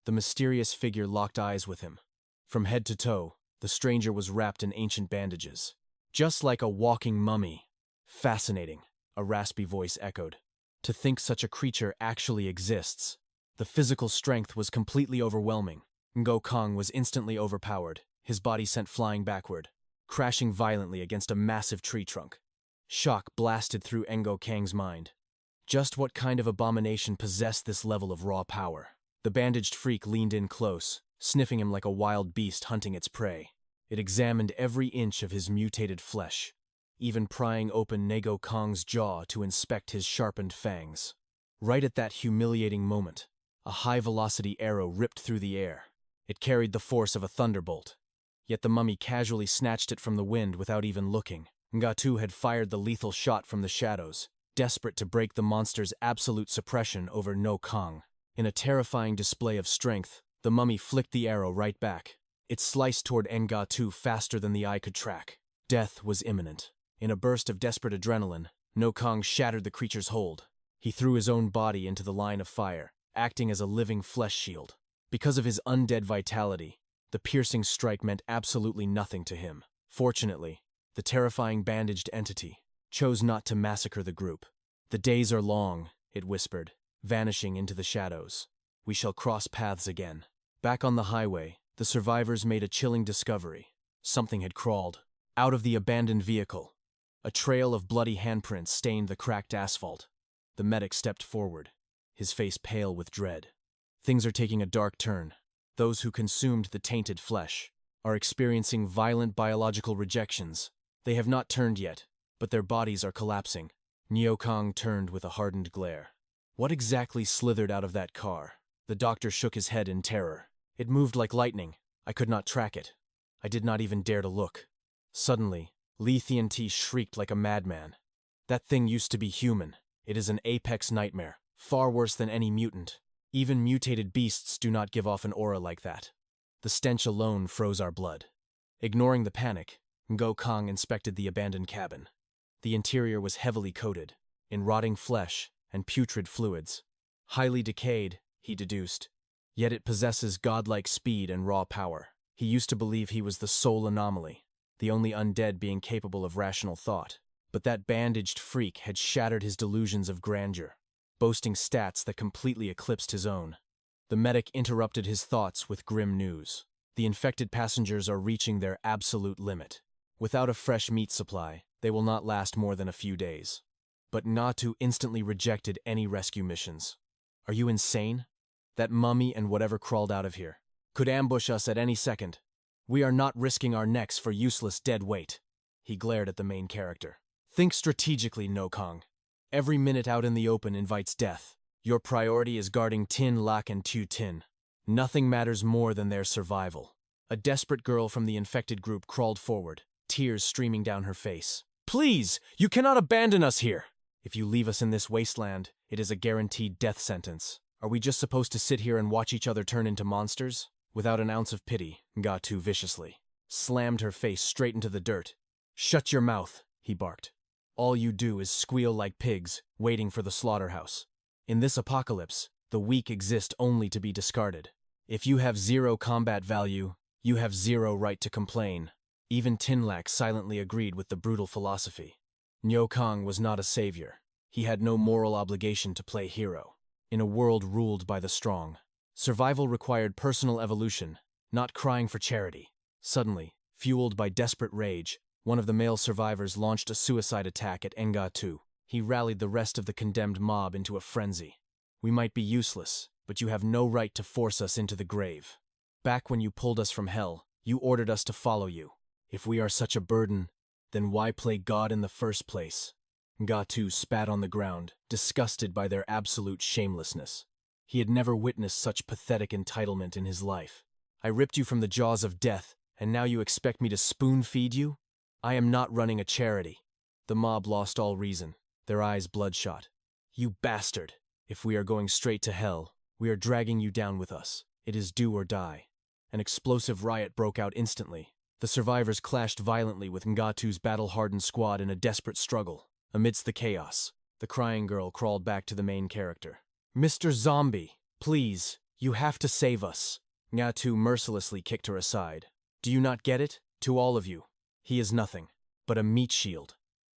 The mysterious figure locked eyes with him. From head to toe, the stranger was wrapped in ancient bandages. "Just like a walking mummy." "Fascinating," a raspy voice echoed. To think such a creature actually exists. The physical strength was completely overwhelming. 𝐸𝐸 was instantly overpowered, his body sent flying backward, crashing violently against a massive tree trunk. Shock blasted through 𝐸𝐸's mind. Just what kind of abomination possessed this level of raw power? The bandaged freak leaned in close, sniffing him like a wild beast hunting its prey. It examined every inch of his mutated flesh, even prying open 𝐸𝐸's jaw to inspect his sharpened fangs. Right at that humiliating moment, a high-velocity arrow ripped through the air. It carried the force of a thunderbolt. Yet the mummy casually snatched it from the wind without even looking. 𝐸𝐸 had fired the lethal shot from the shadows, desperate to break the monster's absolute suppression over 𝐸𝐸. In a terrifying display of strength, the mummy flicked the arrow right back. It sliced toward 𝐸𝐸 faster than the eye could track. Death was imminent. In a burst of desperate adrenaline, 𝐸𝐸 shattered the creature's hold. He threw his own body into the line of fire, acting as a living flesh shield. Because of his undead vitality, the piercing strike meant absolutely nothing to him. Fortunately, the terrifying bandaged entity chose not to massacre the group. "The days are long," it whispered, vanishing into the shadows. "We shall cross paths again." Back on the highway, the survivors made a chilling discovery. Something had crawled out of the abandoned vehicle. A trail of bloody handprints stained the cracked asphalt. The medic stepped forward, his face pale with dread. Things are taking a dark turn. Those who consumed the tainted flesh are experiencing violent biological rejections. They have not turned yet, but their bodies are collapsing. 𝐸𝐸 turned with a hardened glare. What exactly slithered out of that car? The doctor shook his head in terror. It moved like lightning. I could not track it. I did not even dare to look. Suddenly, 𝐸𝐸 shrieked like a madman. "That thing used to be human. It is an apex nightmare, far worse than any mutant. Even mutated beasts do not give off an aura like that." The stench alone froze our blood. Ignoring the panic, 𝐸𝐸 inspected the abandoned cabin. The interior was heavily coated in rotting flesh and putrid fluids. Highly decayed, he deduced. Yet it possesses godlike speed and raw power. He used to believe he was the sole anomaly, the only undead being capable of rational thought. But that bandaged freak had shattered his delusions of grandeur, boasting stats that completely eclipsed his own. The medic interrupted his thoughts with grim news. The infected passengers are reaching their absolute limit. Without a fresh meat supply, they will not last more than a few days. But 𝐸𝐸 instantly rejected any rescue missions. "Are you insane? That mummy and whatever crawled out of here could ambush us at any second. We are not risking our necks for useless dead weight." He glared at the main character. "Think strategically, 𝐸𝐸. Every minute out in the open invites death. Your priority is guarding Tin Lak and Tu Tin. Nothing matters more than their survival." A desperate girl from the infected group crawled forward, tears streaming down her face. "Please, you cannot abandon us here. If you leave us in this wasteland, it is a guaranteed death sentence. Are we just supposed to sit here and watch each other turn into monsters?" Without an ounce of pity, 𝐸𝐸 viciously slammed her face straight into the dirt. "Shut your mouth," he barked. "All you do is squeal like pigs, waiting for the slaughterhouse. In this apocalypse, the weak exist only to be discarded. If you have 0 combat value, you have 0 right to complain." Even Tin Lak silently agreed with the brutal philosophy. 𝐸𝐸 was not a savior. He had no moral obligation to play hero. In a world ruled by the strong, survival required personal evolution, not crying for charity. Suddenly, fueled by desperate rage, one of the male survivors launched a suicide attack at 𝐸𝐸. He rallied the rest of the condemned mob into a frenzy. "We might be useless, but you have no right to force us into the grave. Back when you pulled us from hell, you ordered us to follow you. If we are such a burden, then why play God in the first place?" 𝐸𝐸 spat on the ground, disgusted by their absolute shamelessness. He had never witnessed such pathetic entitlement in his life. "I ripped you from the jaws of death, and now you expect me to spoon-feed you? I am not running a charity." The mob lost all reason, their eyes bloodshot. "You bastard! If we are going straight to hell, we are dragging you down with us. It is do or die." An explosive riot broke out instantly. The survivors clashed violently with 𝐸𝐸's battle-hardened squad in a desperate struggle. Amidst the chaos, the crying girl crawled back to the main character. "Mr. Zombie, please, you have to save us." 𝐸𝐸 mercilessly kicked her aside. "Do you not get it? To all of you, he is nothing but a meat shield,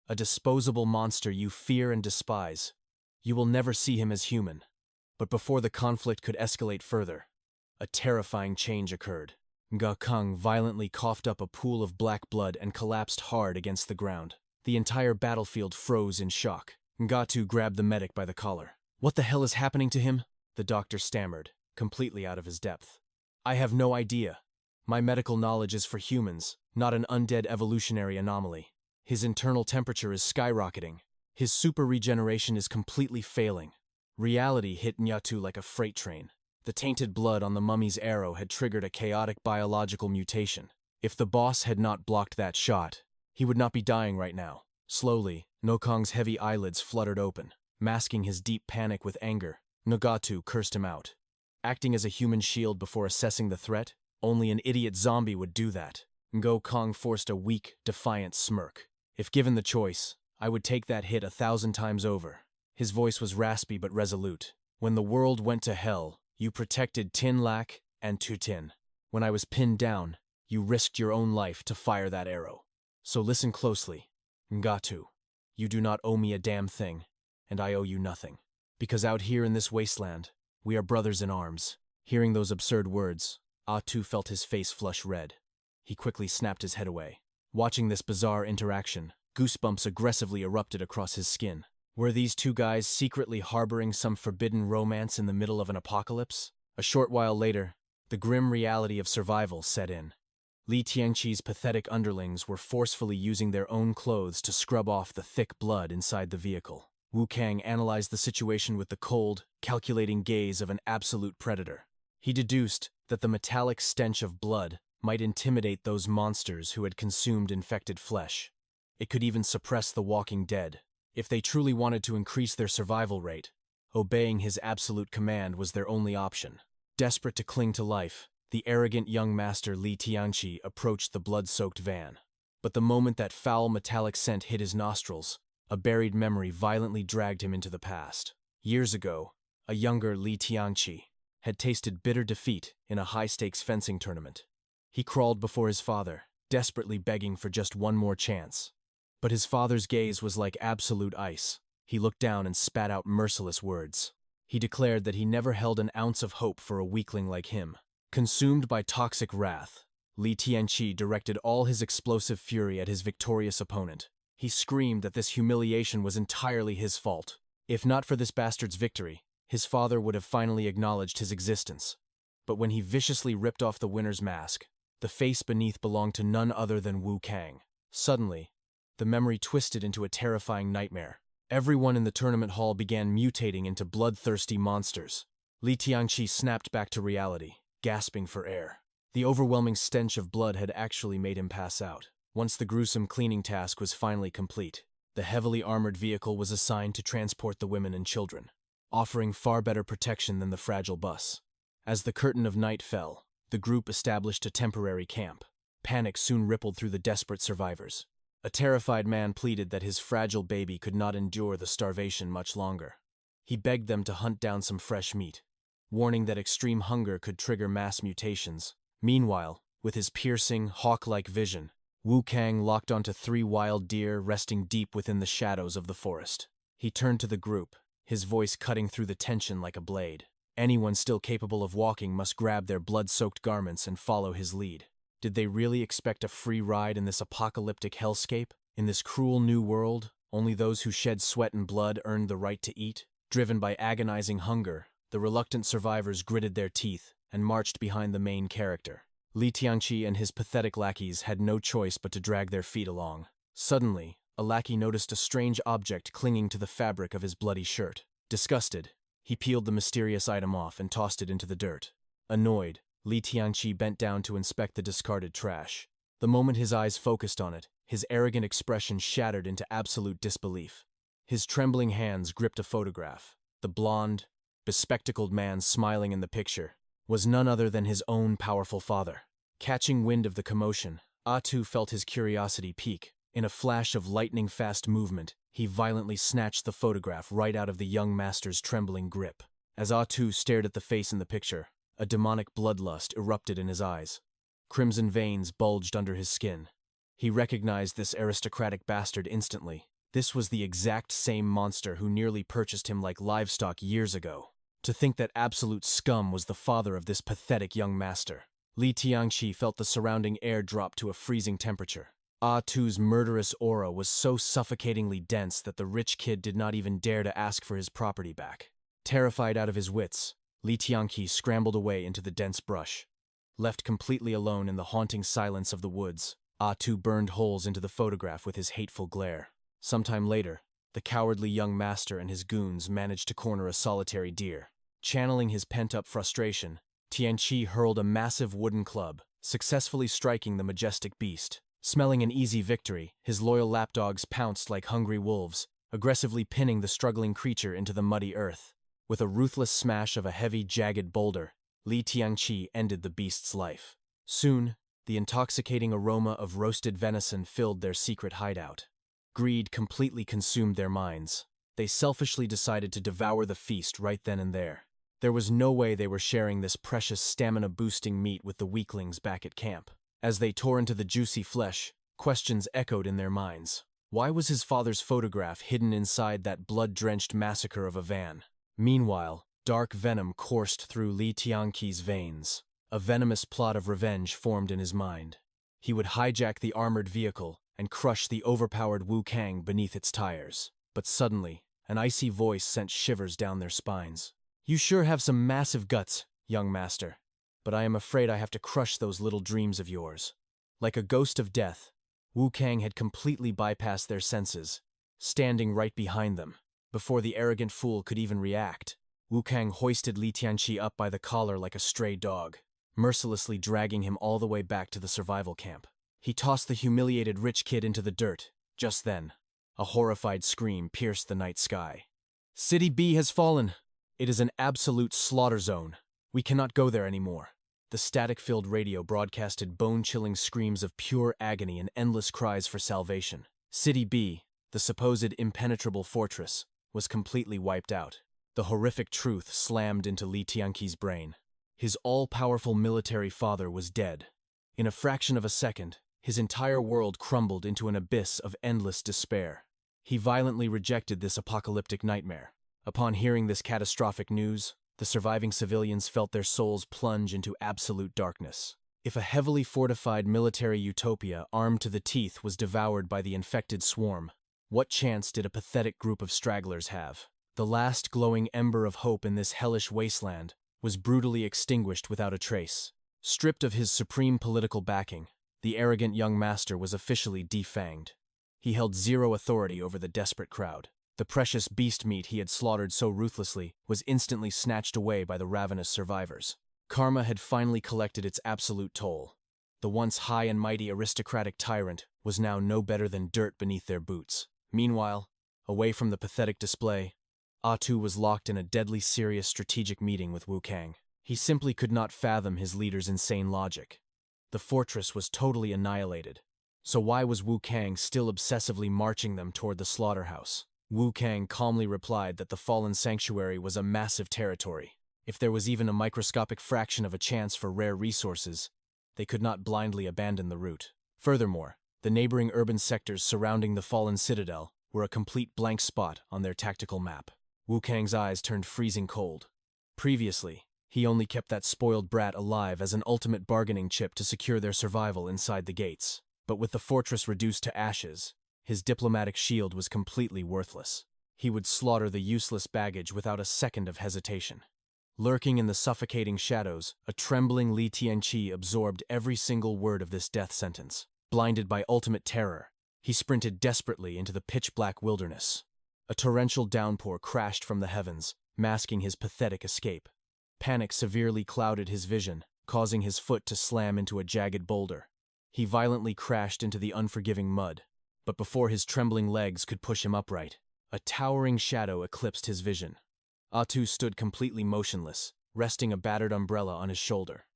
a disposable monster you fear and despise. You will never see him as human. But before the conflict could escalate further, a terrifying change occurred. 𝐲𝐸 violently coughed up a pool of black blood and collapsed hard against the ground. The entire battlefield froze in shock. 𝐲𝐸 grabbed the medic by the collar. "What the hell is happening to him?" the doctor stammered, completely out of his depth. "I have no idea. My medical knowledge is for humans, not an undead evolutionary anomaly. His internal temperature is skyrocketing. His super regeneration is completely failing." Reality hit 𝐲𝐸 like a freight train. The tainted blood on the mummy's arrow had triggered a chaotic biological mutation. If the boss had not blocked that shot, he would not be dying right now. Slowly, 𝐸𝐸's heavy eyelids fluttered open, masking his deep panic with anger. 𝐸𝐸 cursed him out. Acting as a human shield before assessing the threat, only an idiot zombie would do that. 𝐸𝐸 forced a weak, defiant smirk. "If given the choice, I would take that hit 1,000 times over." His voice was raspy but resolute. "When the world went to hell, you protected 𝐸𝐸 and 𝐸𝐸. When I was pinned down, you risked your own life to fire that arrow. So listen closely. 𝐸𝐸, you do not owe me a damn thing, and I owe you nothing. Because out here in this wasteland, we are brothers in arms." Hearing those absurd words, 𝐸𝐸 felt his face flush red. He quickly snapped his head away. Watching this bizarre interaction, goosebumps aggressively erupted across his skin. Were these two guys secretly harboring some forbidden romance in the middle of an apocalypse? A short while later, the grim reality of survival set in. Li Tiangqi's pathetic underlings were forcefully using their own clothes to scrub off the thick blood inside the vehicle. Wu Kang analyzed the situation with the cold, calculating gaze of an absolute predator. He deduced that the metallic stench of blood might intimidate those monsters who had consumed infected flesh. It could even suppress the walking dead. If they truly wanted to increase their survival rate, obeying his absolute command was their only option. Desperate to cling to life, the arrogant young master Li Tiangqi approached the blood-soaked van. But the moment that foul metallic scent hit his nostrils, a buried memory violently dragged him into the past. Years ago, a younger Li Tiangqi had tasted bitter defeat in a high-stakes fencing tournament. He crawled before his father, desperately begging for just one more chance. But his father's gaze was like absolute ice. He looked down and spat out merciless words. He declared that he never held an ounce of hope for a weakling like him. Consumed by toxic wrath, Li Tiangqi directed all his explosive fury at his victorious opponent. He screamed that this humiliation was entirely his fault. If not for this bastard's victory, his father would have finally acknowledged his existence. But when he viciously ripped off the winner's mask, the face beneath belonged to none other than Wu Kang. Suddenly, the memory twisted into a terrifying nightmare. Everyone in the tournament hall began mutating into bloodthirsty monsters. Li Tiangqi snapped back to reality, gasping for air. The overwhelming stench of blood had actually made him pass out. Once the gruesome cleaning task was finally complete, the heavily armored vehicle was assigned to transport the women and children, offering far better protection than the fragile bus. As the curtain of night fell, the group established a temporary camp. Panic soon rippled through the desperate survivors. A terrified man pleaded that his fragile baby could not endure the starvation much longer. He begged them to hunt down some fresh meat, warning that extreme hunger could trigger mass mutations. Meanwhile, with his piercing, hawk-like vision, Wu Kang locked onto 3 wild deer resting deep within the shadows of the forest. He turned to the group, his voice cutting through the tension like a blade. Anyone still capable of walking must grab their blood-soaked garments and follow his lead. Did they really expect a free ride in this apocalyptic hellscape? In this cruel new world, only those who shed sweat and blood earned the right to eat? Driven by agonizing hunger, the reluctant survivors gritted their teeth and marched behind the main character. Li Tiangqi and his pathetic lackeys had no choice but to drag their feet along. Suddenly, a lackey noticed a strange object clinging to the fabric of his bloody shirt. Disgusted, he peeled the mysterious item off and tossed it into the dirt. Annoyed, Li Tiangqi bent down to inspect the discarded trash. The moment his eyes focused on it, his arrogant expression shattered into absolute disbelief. His trembling hands gripped a photograph. The blond, bespectacled man smiling in the picture was none other than his own powerful father. Catching wind of the commotion, 𝐸𝐸 felt his curiosity peak. In a flash of lightning-fast movement, he violently snatched the photograph right out of the young master's trembling grip. As 𝐸𝐸 stared at the face in the picture, a demonic bloodlust erupted in his eyes. Crimson veins bulged under his skin. He recognized this aristocratic bastard instantly. This was the exact same monster who nearly purchased him like livestock years ago. To think that absolute scum was the father of this pathetic young master. 𝐸𝐸 felt the surrounding air drop to a freezing temperature. 𝐸 murderous aura was so suffocatingly dense that the rich kid did not even dare to ask for his property back. Terrified out of his wits, 𝐸𝐸 scrambled away into the dense brush. Left completely alone in the haunting silence of the woods, 𝐸 burned holes into the photograph with his hateful glare. Sometime later, the cowardly young master and his goons managed to corner a solitary deer. Channeling his pent-up frustration, Tianqi hurled a massive wooden club, successfully striking the majestic beast. Smelling an easy victory, his loyal lapdogs pounced like hungry wolves, aggressively pinning the struggling creature into the muddy earth. With a ruthless smash of a heavy, jagged boulder, 𝐸𝐸 ended the beast's life. Soon, the intoxicating aroma of roasted venison filled their secret hideout. Greed completely consumed their minds. They selfishly decided to devour the feast right then and there. There was no way they were sharing this precious stamina-boosting meat with the weaklings back at camp. As they tore into the juicy flesh, questions echoed in their minds. Why was his father's photograph hidden inside that blood-drenched massacre of a van? Meanwhile, dark venom coursed through 𝐸𝐸's veins. A venomous plot of revenge formed in his mind. He would hijack the armored vehicle and crush the overpowered Wu Kang beneath its tires. But suddenly, an icy voice sent shivers down their spines. "You sure have some massive guts, young master. But I am afraid I have to crush those little dreams of yours." Like a ghost of death, Wu Kang had completely bypassed their senses, standing right behind them. Before the arrogant fool could even react, Wu Kang hoisted 𝐸𝐸 up by the collar like a stray dog, mercilessly dragging him all the way back to the survival camp. He tossed the humiliated rich kid into the dirt. Just then, a horrified scream pierced the night sky. "City B has fallen. It is an absolute slaughter zone. We cannot go there anymore." The static-filled radio broadcasted bone-chilling screams of pure agony and endless cries for salvation. City B, the supposed impenetrable fortress, was completely wiped out. The horrific truth slammed into 𝐸𝐸's brain. His all-powerful military father was dead. In a fraction of a second, his entire world crumbled into an abyss of endless despair. He violently rejected this apocalyptic nightmare. Upon hearing this catastrophic news, the surviving civilians felt their souls plunge into absolute darkness. If a heavily fortified military utopia armed to the teeth was devoured by the infected swarm, what chance did a pathetic group of stragglers have? The last glowing ember of hope in this hellish wasteland was brutally extinguished without a trace. Stripped of his supreme political backing, the arrogant young master was officially defanged. He held zero authority over the desperate crowd. The precious beast meat he had slaughtered so ruthlessly was instantly snatched away by the ravenous survivors. Karma had finally collected its absolute toll. The once high and mighty aristocratic tyrant was now no better than dirt beneath their boots. Meanwhile, away from the pathetic display, 𝐸 was locked in a deadly serious strategic meeting with Wu Kang. He simply could not fathom his leader's insane logic. The fortress was totally annihilated. So why was Wu Kang still obsessively marching them toward the slaughterhouse? Wu Kang calmly replied that the fallen sanctuary was a massive territory. If there was even a microscopic fraction of a chance for rare resources, they could not blindly abandon the route. Furthermore, the neighboring urban sectors surrounding the fallen citadel were a complete blank spot on their tactical map. Wu Kang's eyes turned freezing cold. Previously, he only kept that spoiled brat alive as an ultimate bargaining chip to secure their survival inside the gates. But with the fortress reduced to ashes, his diplomatic shield was completely worthless. He would slaughter the useless baggage without a second of hesitation. Lurking in the suffocating shadows, a trembling 𝐸𝐸 absorbed every single word of this death sentence. Blinded by ultimate terror, he sprinted desperately into the pitch-black wilderness. A torrential downpour crashed from the heavens, masking his pathetic escape. Panic severely clouded his vision, causing his foot to slam into a jagged boulder. He violently crashed into the unforgiving mud, but before his trembling legs could push him upright, a towering shadow eclipsed his vision. 𝐸 stood completely motionless, resting a battered umbrella on his shoulder.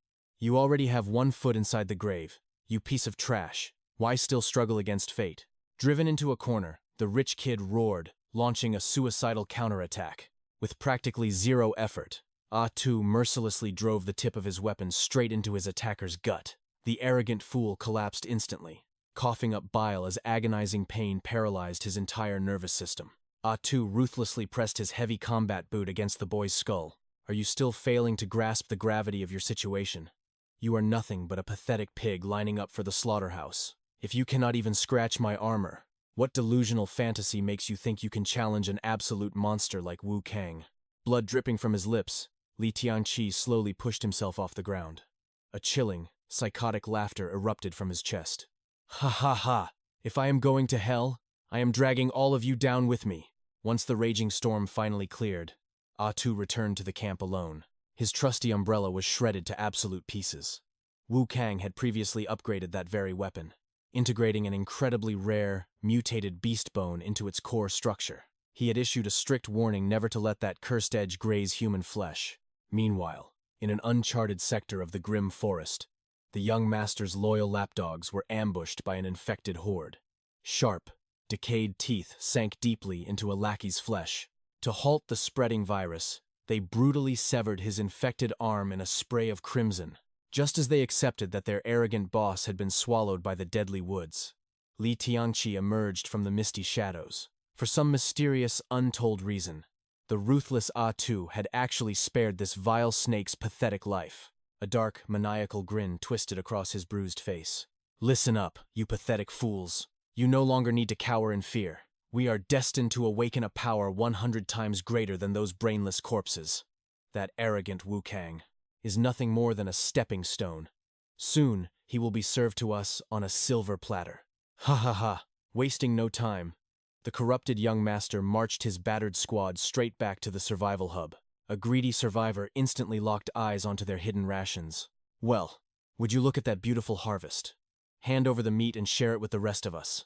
"You already have one foot inside the grave, you piece of trash. Why still struggle against fate?" Driven into a corner, the rich kid roared, launching a suicidal counterattack. With practically zero effort, 𝐸 mercilessly drove the tip of his weapon straight into his attacker's gut. The arrogant fool collapsed instantly. coughing up bile as agonizing pain paralyzed his entire nervous system. 𝐻𝐸 ruthlessly pressed his heavy combat boot against the boy's skull. Are you still failing to grasp the gravity of your situation? You are nothing but a pathetic pig lining up for the slaughterhouse. If you cannot even scratch my armor, what delusional fantasy makes you think you can challenge an absolute monster like Wu Kang? Blood dripping from his lips, Li Tianqi slowly pushed himself off the ground. A chilling, psychotic laughter erupted from his chest. Ha ha ha! If I am going to hell, I am dragging all of you down with me. Once the raging storm finally cleared, 𝐻𝐸 returned to the camp alone. His trusty umbrella was shredded to absolute pieces. Wu Kang had previously upgraded that very weapon, integrating an incredibly rare, mutated beast bone into its core structure. He had issued a strict warning never to let that cursed edge graze human flesh. Meanwhile, in an uncharted sector of the grim forest, the young master's loyal lapdogs were ambushed by an infected horde. Sharp, decayed teeth sank deeply into a lackey's flesh. To halt the spreading virus, they brutally severed his infected arm in a spray of crimson, just as they accepted that their arrogant boss had been swallowed by the deadly woods. Li Tianqi emerged from the misty shadows. For some mysterious, untold reason, the ruthless 𝐻𝐸 had actually spared this vile snake's pathetic life. A dark, maniacal grin twisted across his bruised face. Listen up, you pathetic fools. You no longer need to cower in fear. We are destined to awaken a power 100 times greater than those brainless corpses. That arrogant Wu Kang is nothing more than a stepping stone. Soon, he will be served to us on a silver platter. Ha ha ha! Wasting no time, the corrupted young master marched his battered squad straight back to the survival hub. A greedy survivor instantly locked eyes onto their hidden rations. Well, would you look at that beautiful harvest? Hand over the meat and share it with the rest of us.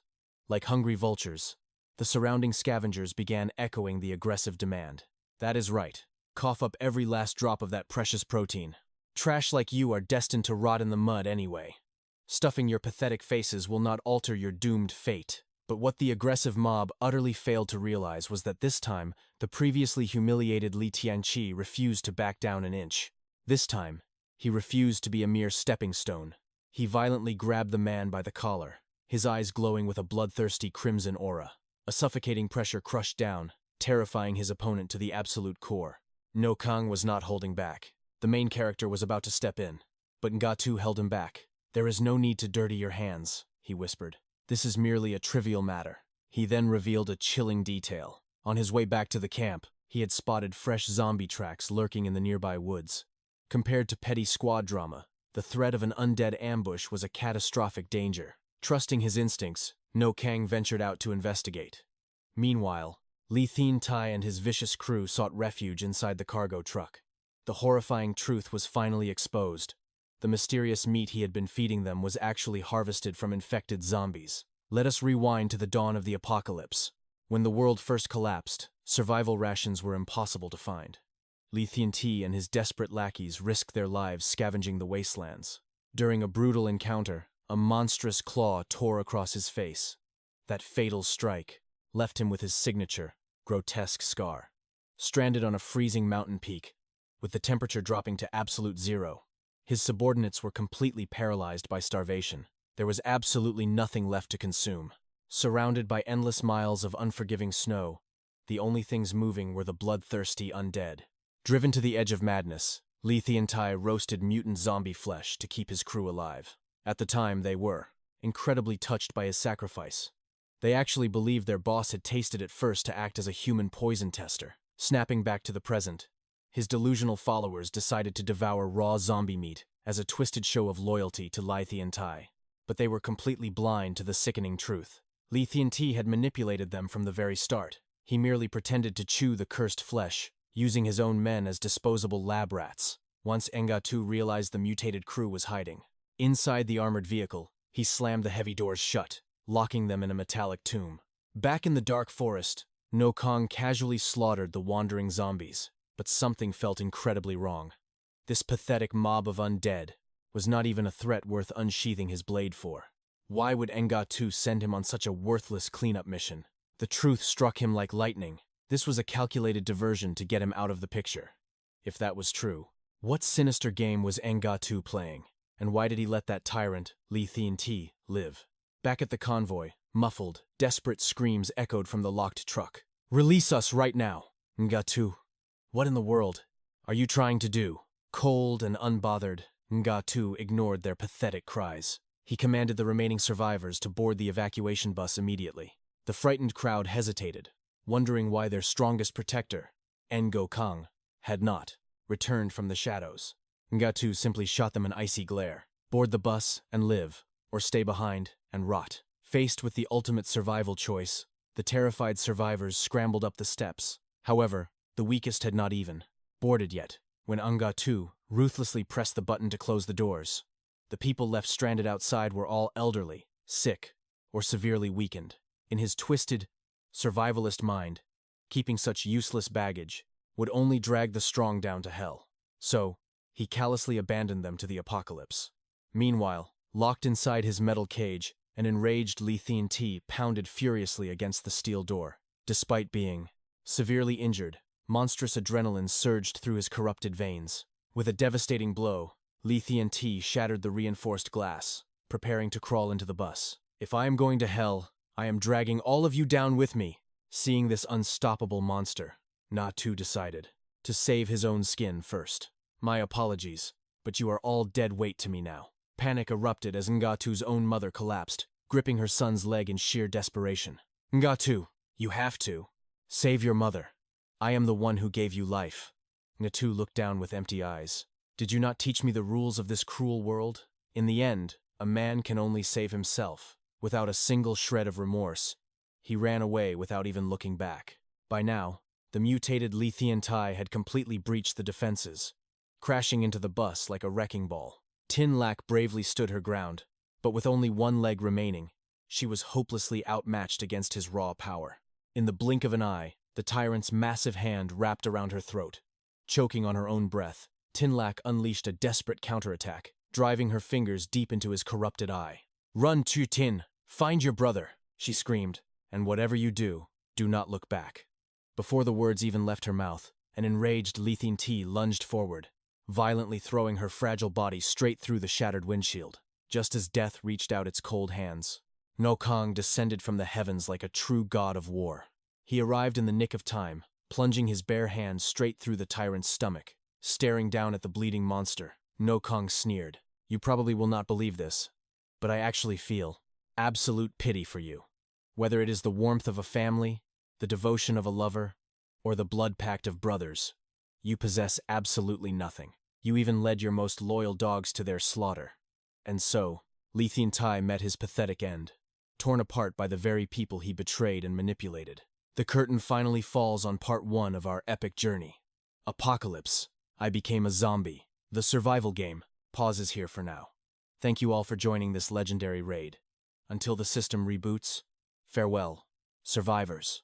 Like hungry vultures, the surrounding scavengers began echoing the aggressive demand. That is right. Cough up every last drop of that precious protein. Trash like you are destined to rot in the mud anyway. Stuffing your pathetic faces will not alter your doomed fate. But what the aggressive mob utterly failed to realize was that this time, the previously humiliated Li Tianqi refused to back down an inch. This time, he refused to be a mere stepping stone. He violently grabbed the man by the collar, his eyes glowing with a bloodthirsty crimson aura. A suffocating pressure crushed down, terrifying his opponent to the absolute core. No Kang was not holding back. The main character was about to step in, but 𝐸𝐸 held him back. There is no need to dirty your hands, he whispered. This is merely a trivial matter. He then revealed a chilling detail. On his way back to the camp, he had spotted fresh zombie tracks lurking in the nearby woods. Compared to petty squad drama, the threat of an undead ambush was a catastrophic danger. Trusting his instincts, No Kang ventured out to investigate. Meanwhile, Li Tianqi and his vicious crew sought refuge inside the cargo truck. The horrifying truth was finally exposed. The mysterious meat he had been feeding them was actually harvested from infected zombies. Let us rewind to the dawn of the apocalypse. When the world first collapsed, survival rations were impossible to find. Li Tianqi and his desperate lackeys risked their lives scavenging the wastelands. During a brutal encounter, a monstrous claw tore across his face. That fatal strike left him with his signature, grotesque scar. Stranded on a freezing mountain peak, with the temperature dropping to absolute zero, his subordinates were completely paralyzed by starvation. There was absolutely nothing left to consume. Surrounded by endless miles of unforgiving snow, the only things moving were the bloodthirsty undead. Driven to the edge of madness, Li Tianqi roasted mutant zombie flesh to keep his crew alive. At the time, they were incredibly touched by his sacrifice. They actually believed their boss had tasted it first to act as a human poison tester. Snapping back to the present, his delusional followers decided to devour raw zombie meat as a twisted show of loyalty to Li Tianqi. But they were completely blind to the sickening truth. Li Tianqi had manipulated them from the very start. He merely pretended to chew the cursed flesh, using his own men as disposable lab rats. Once 𝐸𝐸 realized the mutated crew was hiding, inside the armored vehicle, he slammed the heavy doors shut, locking them in a metallic tomb. Back in the dark forest, No Kang casually slaughtered the wandering zombies, but something felt incredibly wrong. This pathetic mob of undead was not even a threat worth unsheathing his blade for. Why would 𝐸𝐸 send him on such a worthless cleanup mission? The truth struck him like lightning. This was a calculated diversion to get him out of the picture. If that was true, what sinister game was 𝐸𝐸 playing? And why did he let that tyrant, Li Tianqi, live? Back at the convoy, muffled, desperate screams echoed from the locked truck. "Release us right now, 𝐸𝐸𝐶." "What in the world are you trying to do?" Cold and unbothered, 𝐸𝐸𝐶 ignored their pathetic cries. He commanded the remaining survivors to board the evacuation bus immediately. The frightened crowd hesitated, wondering why their strongest protector, 𝐸𝐸𝐾𝐫, had not returned from the shadows. 𝐸𝐸𝐶 simply shot them an icy glare. Board the bus and live, or stay behind and rot. Faced with the ultimate survival choice, the terrified survivors scrambled up the steps. However, the weakest had not even boarded yet, when 𝐸𝐸𝐶 ruthlessly pressed the button to close the doors. The people left stranded outside were all elderly, sick, or severely weakened. In his twisted, survivalist mind, keeping such useless baggage would only drag the strong down to hell. So, he callously abandoned them to the apocalypse. Meanwhile, locked inside his metal cage, an enraged 𝐸𝐸𝐾 pounded furiously against the steel door. Despite being severely injured, monstrous adrenaline surged through his corrupted veins. With a devastating blow, 𝐸𝐸𝐾 shattered the reinforced glass, preparing to crawl into the bus. "If I am going to hell, I am dragging all of you down with me." Seeing this unstoppable monster, 𝐸𝐸𝐾 decided to save his own skin first. "My apologies, but you are all dead weight to me now." Panic erupted as 𝐸𝐸𝐾's own mother collapsed, gripping her son's leg in sheer desperation. "𝐸𝐸𝐾, you have to save your mother. I am the one who gave you life." 𝐸𝐸𝐾 looked down with empty eyes. "Did you not teach me the rules of this cruel world? In the end, a man can only save himself." Without a single shred of remorse, he ran away without even looking back. By now, the mutated 𝐸𝐸𝐾 had completely breached the defenses, crashing into the bus like a wrecking ball. 𝐸𝐸𝐾 bravely stood her ground, but with only one leg remaining, she was hopelessly outmatched against his raw power. In the blink of an eye, the tyrant's massive hand wrapped around her throat. Choking on her own breath, 𝐸𝐸𝐾 unleashed a desperate counterattack, driving her fingers deep into his corrupted eye. "Run, 𝐸𝐸𝐾! Find your brother!" she screamed, "and whatever you do, do not look back." Before the words even left her mouth, an enraged 𝐸𝐸𝐾 lunged forward, violently throwing her fragile body straight through the shattered windshield. Just as death reached out its cold hands, 𝐸𝐾 descended from the heavens like a true god of war. He arrived in the nick of time, plunging his bare hand straight through the tyrant's stomach. Staring down at the bleeding monster, 𝐸𝐾 sneered. "You probably will not believe this, but I actually feel absolute pity for you. Whether it is the warmth of a family, the devotion of a lover, or the blood pact of brothers, you possess absolutely nothing. You even led your most loyal dogs to their slaughter." And so, 𝐸𝐸𝐾 met his pathetic end, torn apart by the very people he betrayed and manipulated. The curtain finally falls on part 1 of our epic journey. Apocalypse, I Became a Zombie. The survival game pauses here for now. Thank you all for joining this legendary raid. Until the system reboots, farewell, survivors.